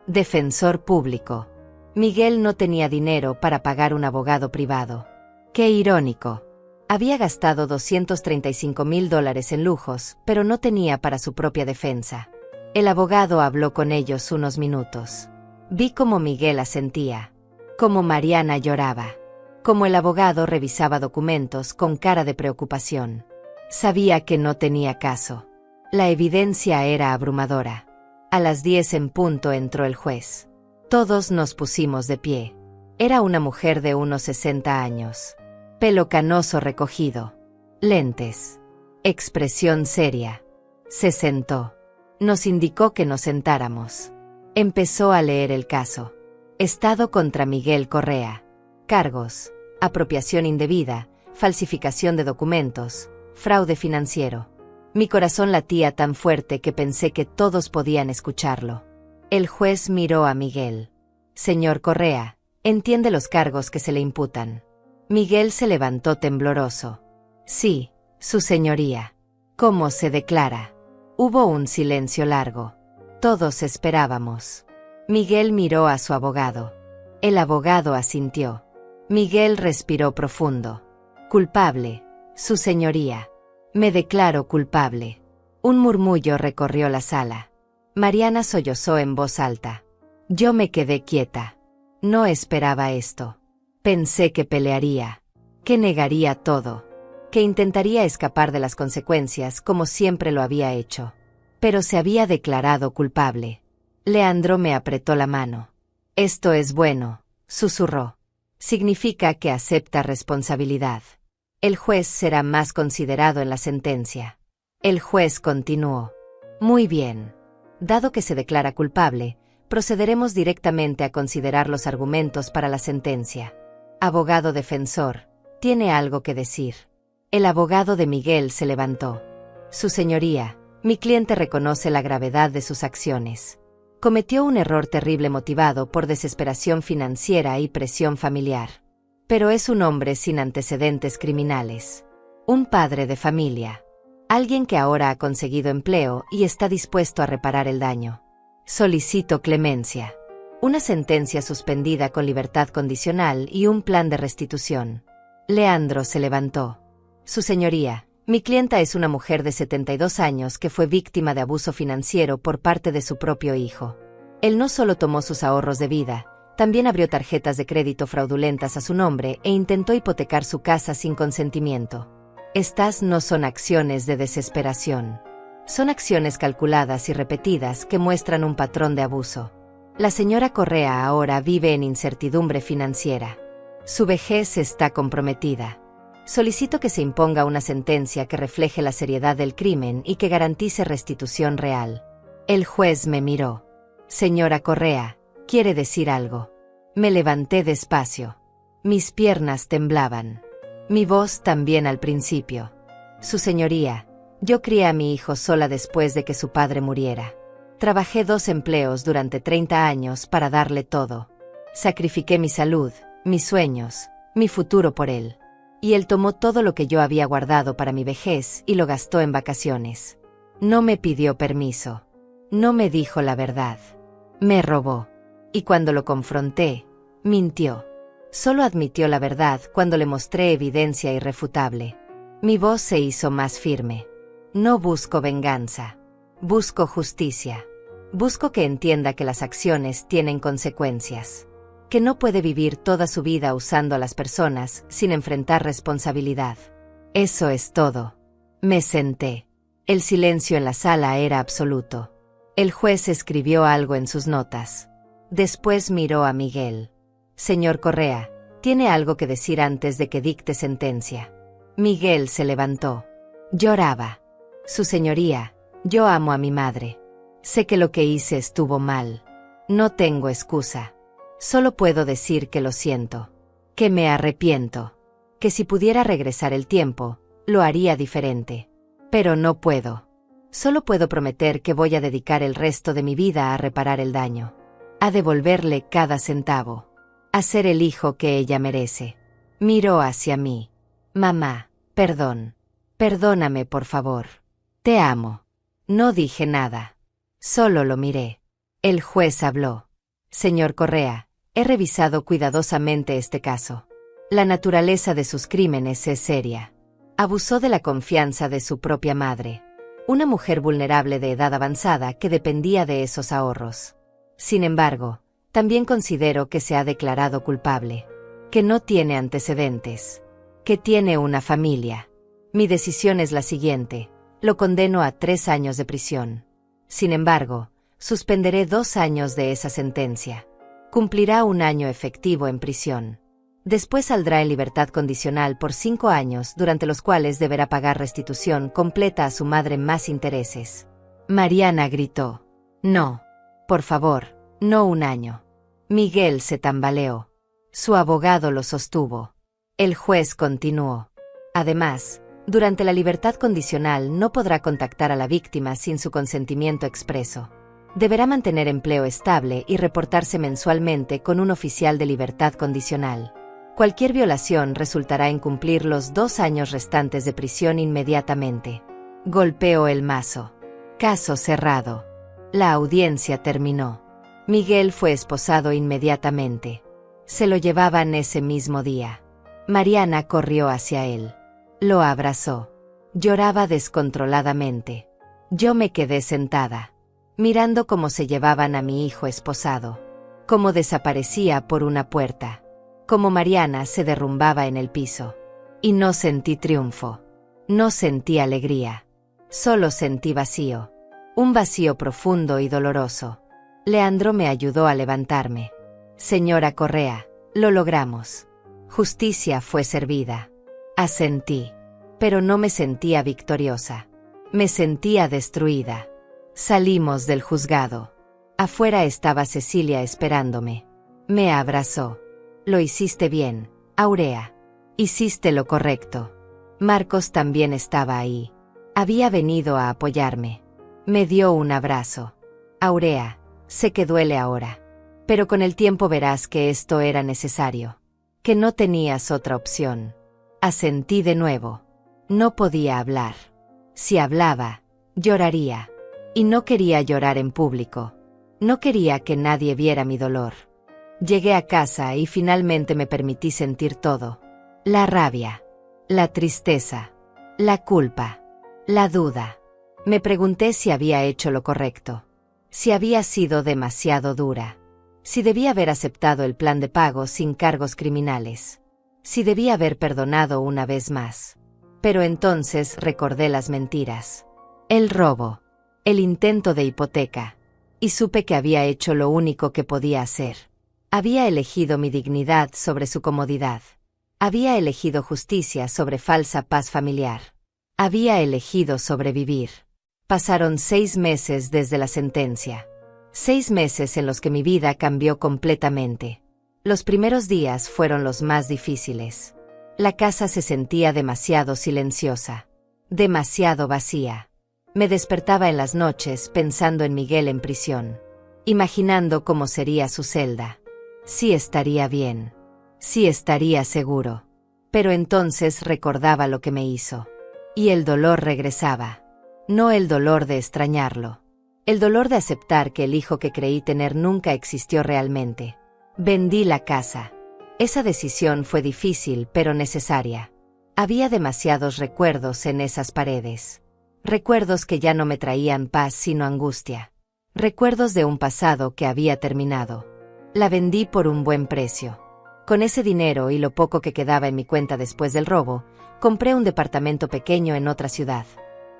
Defensor público. Miguel no tenía dinero para pagar un abogado privado. Qué irónico. Había gastado $235,000 en lujos, pero no tenía para su propia defensa. El abogado habló con ellos unos minutos. Vi cómo Miguel asentía. Cómo Mariana lloraba. Cómo el abogado revisaba documentos con cara de preocupación. Sabía que no tenía caso. La evidencia era abrumadora. A las 10 en punto entró el juez. Todos nos pusimos de pie. Era una mujer de unos 60 años. Pelo canoso recogido. Lentes. Expresión seria. Se sentó. Nos indicó que nos sentáramos. Empezó a leer el caso. Estado contra Miguel Correa. Cargos: apropiación indebida, falsificación de documentos, fraude financiero. Mi corazón latía tan fuerte que pensé que todos podían escucharlo. El juez miró a Miguel. Señor Correa, ¿entiende los cargos que se le imputan? Miguel se levantó tembloroso. Sí, su señoría. ¿Cómo se declara? Hubo un silencio largo. Todos esperábamos. Miguel miró a su abogado. El abogado asintió. Miguel respiró profundo. Culpable, su señoría. Me declaro culpable. Un murmullo recorrió la sala. Mariana sollozó en voz alta. Yo me quedé quieta. No esperaba esto. Pensé que pelearía, que negaría todo, que intentaría escapar de las consecuencias como siempre lo había hecho. Pero se había declarado culpable. Leandro me apretó la mano. Esto es bueno, susurró. Significa que acepta responsabilidad. El juez será más considerado en la sentencia. El juez continuó. Muy bien. Dado que se declara culpable, procederemos directamente a considerar los argumentos para la sentencia. Abogado defensor, ¿tiene algo que decir? El abogado de Miguel se levantó. Su señoría, mi cliente reconoce la gravedad de sus acciones. Cometió un error terrible motivado por desesperación financiera y presión familiar. Pero es un hombre sin antecedentes criminales. Un padre de familia. Alguien que ahora ha conseguido empleo y está dispuesto a reparar el daño. Solicito clemencia. Una sentencia suspendida con libertad condicional y un plan de restitución. Leandro se levantó. Su señoría, mi clienta es una mujer de 72 años que fue víctima de abuso financiero por parte de su propio hijo. Él no solo tomó sus ahorros de vida, también abrió tarjetas de crédito fraudulentas a su nombre e intentó hipotecar su casa sin consentimiento. Estas no son acciones de desesperación. Son acciones calculadas y repetidas que muestran un patrón de abuso. La señora Correa ahora vive en incertidumbre financiera. Su vejez está comprometida. Solicito que se imponga una sentencia que refleje la seriedad del crimen y que garantice restitución real. El juez me miró. Señora Correa, ¿quiere decir algo? Me levanté despacio. Mis piernas temblaban. Mi voz también al principio. Su señoría, yo crié a mi hijo sola después de que su padre muriera. Trabajé 2 empleos durante 30 años para darle todo. Sacrifiqué mi salud, mis sueños, mi futuro por él. Y él tomó todo lo que yo había guardado para mi vejez y lo gastó en vacaciones. No me pidió permiso. No me dijo la verdad. Me robó. Y cuando lo confronté, Mintió. Solo admitió la verdad cuando le mostré evidencia irrefutable. Mi voz se hizo más firme. No busco venganza. Busco justicia. Busco que entienda que las acciones tienen consecuencias. Que no puede vivir toda su vida usando a las personas sin enfrentar responsabilidad. Eso es todo. Me senté. El silencio en la sala era absoluto. El juez escribió algo en sus notas. Después miró a Miguel. Señor Correa, tiene algo que decir antes de que dicte sentencia. Miguel se levantó. Lloraba. Su señoría, yo amo a mi madre. Sé que lo que hice estuvo mal. No tengo excusa. Solo puedo decir que lo siento. Que me arrepiento. Que si pudiera regresar el tiempo, lo haría diferente. Pero no puedo. Solo puedo prometer que voy a dedicar el resto de mi vida a reparar el daño. A devolverle cada centavo. A ser el hijo que ella merece. Miró hacia mí. Mamá, perdón. Perdóname, por favor. Te amo. No dije nada. Solo lo miré. El juez habló. Señor Correa, he revisado cuidadosamente este caso. La naturaleza de sus crímenes es seria. Abusó de la confianza de su propia madre. Una mujer vulnerable de edad avanzada que dependía de esos ahorros. Sin embargo, también considero que se ha declarado culpable. Que no tiene antecedentes. Que tiene una familia. Mi decisión es la siguiente. Lo condeno a 3 años de prisión. Sin embargo, suspenderé 2 años de esa sentencia. Cumplirá 1 año efectivo en prisión. Después saldrá en libertad condicional por 5 años, durante los cuales deberá pagar restitución completa a su madre más intereses. Mariana gritó. No. Por favor, no 1 año. Miguel se tambaleó. Su abogado lo sostuvo. El juez continuó. Además, durante la libertad condicional no podrá contactar a la víctima sin su consentimiento expreso. Deberá mantener empleo estable y reportarse mensualmente con un oficial de libertad condicional. Cualquier violación resultará en cumplir los 2 años restantes de prisión inmediatamente. Golpeó el mazo. Caso cerrado. La audiencia terminó. Miguel fue esposado inmediatamente. Se lo llevaban ese mismo día. Mariana corrió hacia él. Lo abrazó. Lloraba descontroladamente. Yo me quedé sentada, mirando cómo se llevaban a mi hijo esposado. Cómo desaparecía por una puerta. Cómo Mariana se derrumbaba en el piso. Y no sentí triunfo. No sentí alegría. Solo sentí vacío. Un vacío profundo y doloroso. Leandro me ayudó a levantarme. Señora Correa, lo logramos. Justicia fue servida. Asentí. Pero no me sentía victoriosa. Me sentía destruida. Salimos del juzgado. Afuera estaba Cecilia esperándome. Me abrazó. Lo hiciste bien, Aurea. Hiciste lo correcto. Marcos también estaba ahí. Había venido a apoyarme. Me dio un abrazo. Aurea, sé que duele ahora. Pero con el tiempo verás que esto era necesario. Que no tenías otra opción. Asentí de nuevo. No podía hablar. Si hablaba, lloraría. Y no quería llorar en público. No quería que nadie viera mi dolor. Llegué a casa y finalmente me permití sentir todo. La rabia. La tristeza. La culpa. La duda. Me pregunté si había hecho lo correcto. Si había sido demasiado dura. Si debía haber aceptado el plan de pago sin cargos criminales. Si debía haber perdonado una vez más. Pero entonces recordé las mentiras. El robo. El intento de hipoteca. Y supe que había hecho lo único que podía hacer. Había elegido mi dignidad sobre su comodidad. Había elegido justicia sobre falsa paz familiar. Había elegido sobrevivir. Pasaron 6 meses desde la sentencia. 6 meses en los que mi vida cambió completamente. Los primeros días fueron los más difíciles. La casa se sentía demasiado silenciosa. Demasiado vacía. Me despertaba en las noches pensando en Miguel en prisión. Imaginando cómo sería su celda. Sí estaría bien. Sí estaría seguro. Pero entonces recordaba lo que me hizo. Y el dolor regresaba. No el dolor de extrañarlo. El dolor de aceptar que el hijo que creí tener nunca existió realmente. Vendí la casa. Esa decisión fue difícil pero necesaria. Había demasiados recuerdos en esas paredes. Recuerdos que ya no me traían paz sino angustia. Recuerdos de un pasado que había terminado. La vendí por un buen precio. Con ese dinero y lo poco que quedaba en mi cuenta después del robo, compré un departamento pequeño en otra ciudad.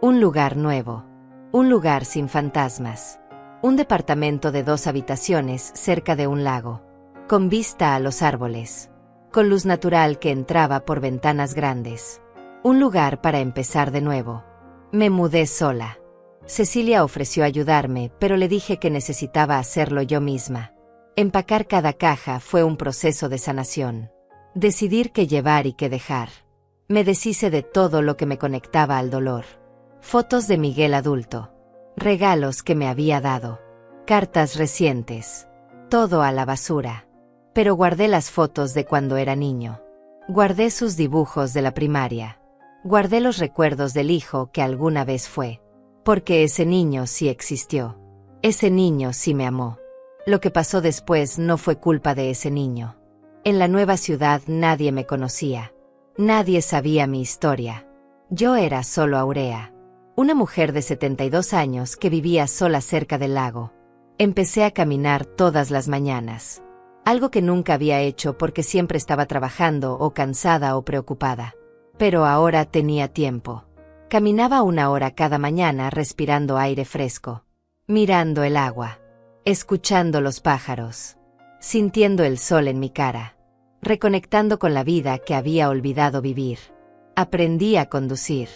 Un lugar nuevo. Un lugar sin fantasmas. Un departamento de 2 habitaciones cerca de un lago. Con vista a los árboles. Con luz natural que entraba por ventanas grandes. Un lugar para empezar de nuevo. Me mudé sola. Cecilia ofreció ayudarme, pero le dije que necesitaba hacerlo yo misma. Empacar cada caja fue un proceso de sanación. Decidir qué llevar y qué dejar. Me deshice de todo lo que me conectaba al dolor. Fotos de Miguel adulto. Regalos que me había dado. Cartas recientes. Todo a la basura. Pero guardé las fotos de cuando era niño. Guardé sus dibujos de la primaria. Guardé los recuerdos del hijo que alguna vez fue. Porque ese niño sí existió. Ese niño sí me amó. Lo que pasó después no fue culpa de ese niño. En la nueva ciudad nadie me conocía. Nadie sabía mi historia. Yo era solo Aurea. Una mujer de 72 años que vivía sola cerca del lago. Empecé a caminar todas las mañanas. Algo que nunca había hecho porque siempre estaba trabajando o cansada o preocupada. Pero ahora tenía tiempo. Caminaba 1 hora cada mañana respirando aire fresco. Mirando el agua. Escuchando los pájaros. Sintiendo el sol en mi cara. Reconectando con la vida que había olvidado vivir. Aprendí a conducir.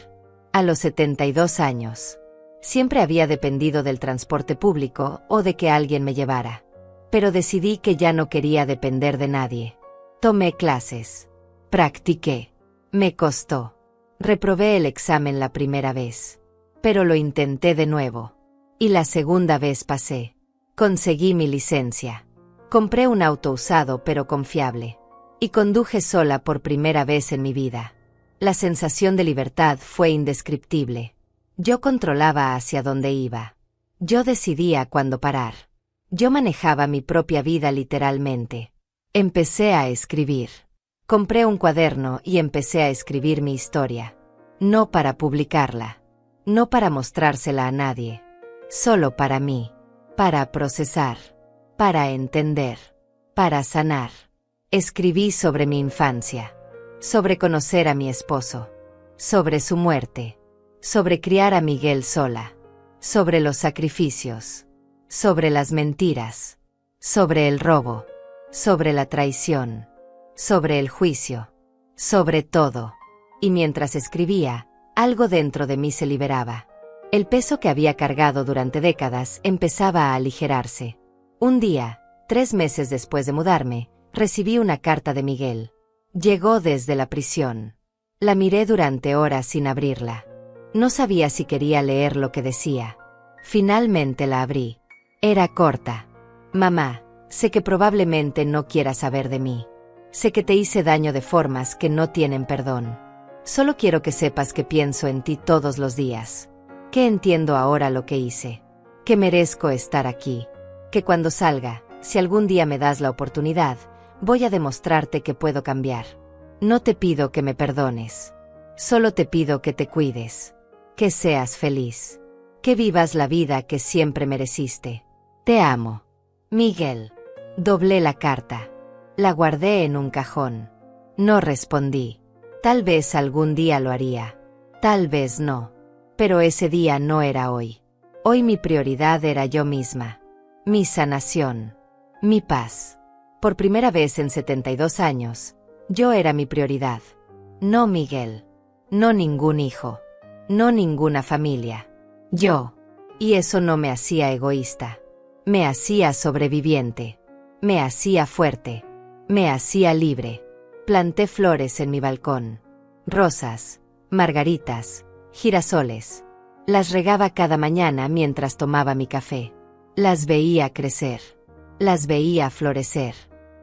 A los 72 años. Siempre había dependido del transporte público o de que alguien me llevara. Pero decidí que ya no quería depender de nadie. Tomé clases. Practiqué. Me costó. Reprobé el examen la primera vez. Pero lo intenté de nuevo. Y la segunda vez pasé. Conseguí mi licencia. Compré un auto usado pero confiable. Y conduje sola por primera vez en mi vida. La sensación de libertad fue indescriptible. Yo controlaba hacia dónde iba. Yo decidía cuándo parar. Yo manejaba mi propia vida literalmente. Empecé a escribir. Compré un cuaderno y empecé a escribir mi historia. No para publicarla. No para mostrársela a nadie. Solo para mí. Para procesar. Para entender. Para sanar. Escribí sobre mi infancia. Sobre conocer a mi esposo. Sobre su muerte. Sobre criar a Miguel sola. Sobre los sacrificios. Sobre las mentiras. Sobre el robo. Sobre la traición. Sobre el juicio. Sobre todo. Y mientras escribía, algo dentro de mí se liberaba. El peso que había cargado durante décadas empezaba a aligerarse. Un día, 3 meses después de mudarme, recibí una carta de Miguel. Llegó desde la prisión. La miré durante horas sin abrirla. No sabía si quería leer lo que decía. Finalmente la abrí. Era corta. Mamá, sé que probablemente no quieras saber de mí. Sé que te hice daño de formas que no tienen perdón. Solo quiero que sepas que pienso en ti todos los días. Que entiendo ahora lo que hice. Que merezco estar aquí. Que cuando salga, si algún día me das la oportunidad, voy a demostrarte que puedo cambiar. No te pido que me perdones. Solo te pido que te cuides. Que seas feliz. Que vivas la vida que siempre mereciste. Te amo. Miguel. Doblé la carta. La guardé en un cajón. No respondí. Tal vez algún día lo haría. Tal vez no. Pero ese día no era hoy. Hoy mi prioridad era yo misma. Mi sanación. Mi paz. Por primera vez en 72 años, yo era mi prioridad. No Miguel. No ningún hijo. No ninguna familia. Yo. Y eso no me hacía egoísta. Me hacía sobreviviente. Me hacía fuerte. Me hacía libre. Planté flores en mi balcón. Rosas, margaritas, girasoles. Las regaba cada mañana mientras tomaba mi café. Las veía crecer. Las veía florecer.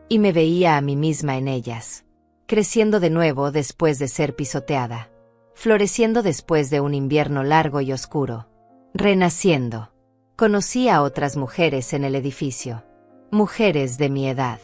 Y me veía a mí misma en ellas. Creciendo de nuevo después de ser pisoteada. Floreciendo después de un invierno largo y oscuro. Renaciendo. Conocí a otras mujeres en el edificio. Mujeres de mi edad.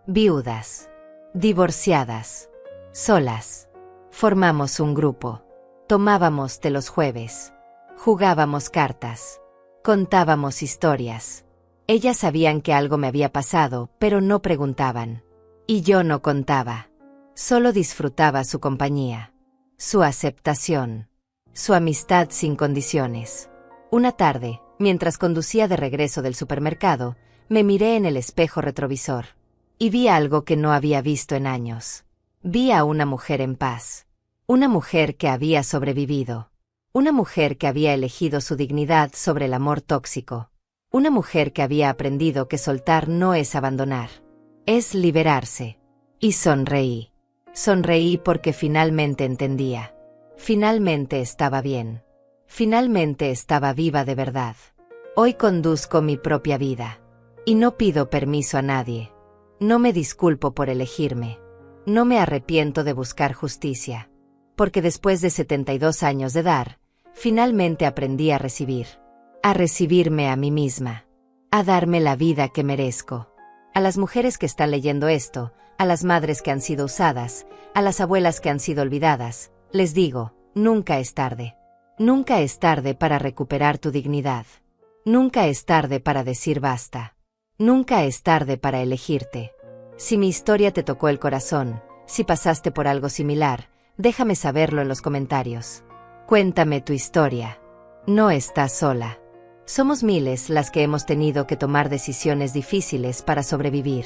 viudas, divorciadas, solas. Formamos un grupo. Tomábamos té los jueves. Jugábamos cartas. Contábamos historias. Ellas sabían que algo me había pasado, pero no preguntaban. Y yo no contaba. Solo disfrutaba su compañía, su aceptación, su amistad sin condiciones. Una tarde, mientras conducía de regreso del supermercado, me miré en el espejo retrovisor. Y vi algo que no había visto en años. Vi a una mujer en paz. Una mujer que había sobrevivido. Una mujer que había elegido su dignidad sobre el amor tóxico. Una mujer que había aprendido que soltar no es abandonar. Es liberarse. Y sonreí. Sonreí porque finalmente entendía. Finalmente estaba bien. Finalmente estaba viva de verdad. Hoy conduzco mi propia vida. Y no pido permiso a nadie. No me disculpo por elegirme. No me arrepiento de buscar justicia. Porque después de 72 años de dar, finalmente aprendí a recibir. A recibirme a mí misma. A darme la vida que merezco. A las mujeres que están leyendo esto, a las madres que han sido usadas, a las abuelas que han sido olvidadas, les digo, nunca es tarde. Nunca es tarde para recuperar tu dignidad. Nunca es tarde para decir basta. Nunca es tarde para elegirte. Si mi historia te tocó el corazón, si pasaste por algo similar, déjame saberlo en los comentarios. Cuéntame tu historia. No estás sola. Somos miles las que hemos tenido que tomar decisiones difíciles para sobrevivir.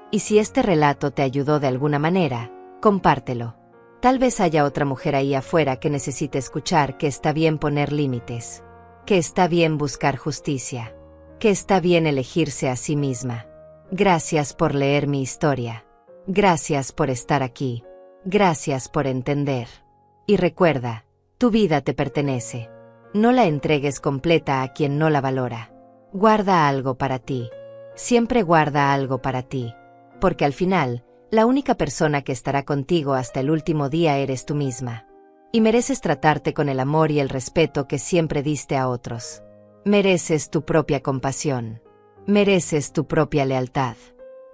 Y si este relato te ayudó de alguna manera, compártelo. Tal vez haya otra mujer ahí afuera que necesite escuchar que está bien poner límites, que está bien buscar justicia, que está bien elegirse a sí misma. Gracias por leer mi historia. Gracias por estar aquí. Gracias por entender. Y recuerda, tu vida te pertenece. No la entregues completa a quien no la valora. Guarda algo para ti. Siempre guarda algo para ti. Porque al final, la única persona que estará contigo hasta el último día eres tú misma. Y mereces tratarte con el amor y el respeto que siempre diste a otros. Mereces tu propia compasión. Mereces tu propia lealtad.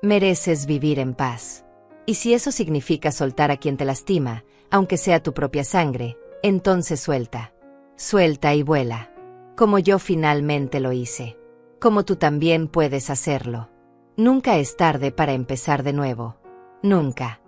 Mereces vivir en paz. Y si eso significa soltar a quien te lastima, aunque sea tu propia sangre, entonces suelta. Suelta y vuela. Como yo finalmente lo hice. Como tú también puedes hacerlo. Nunca es tarde para empezar de nuevo. Nunca.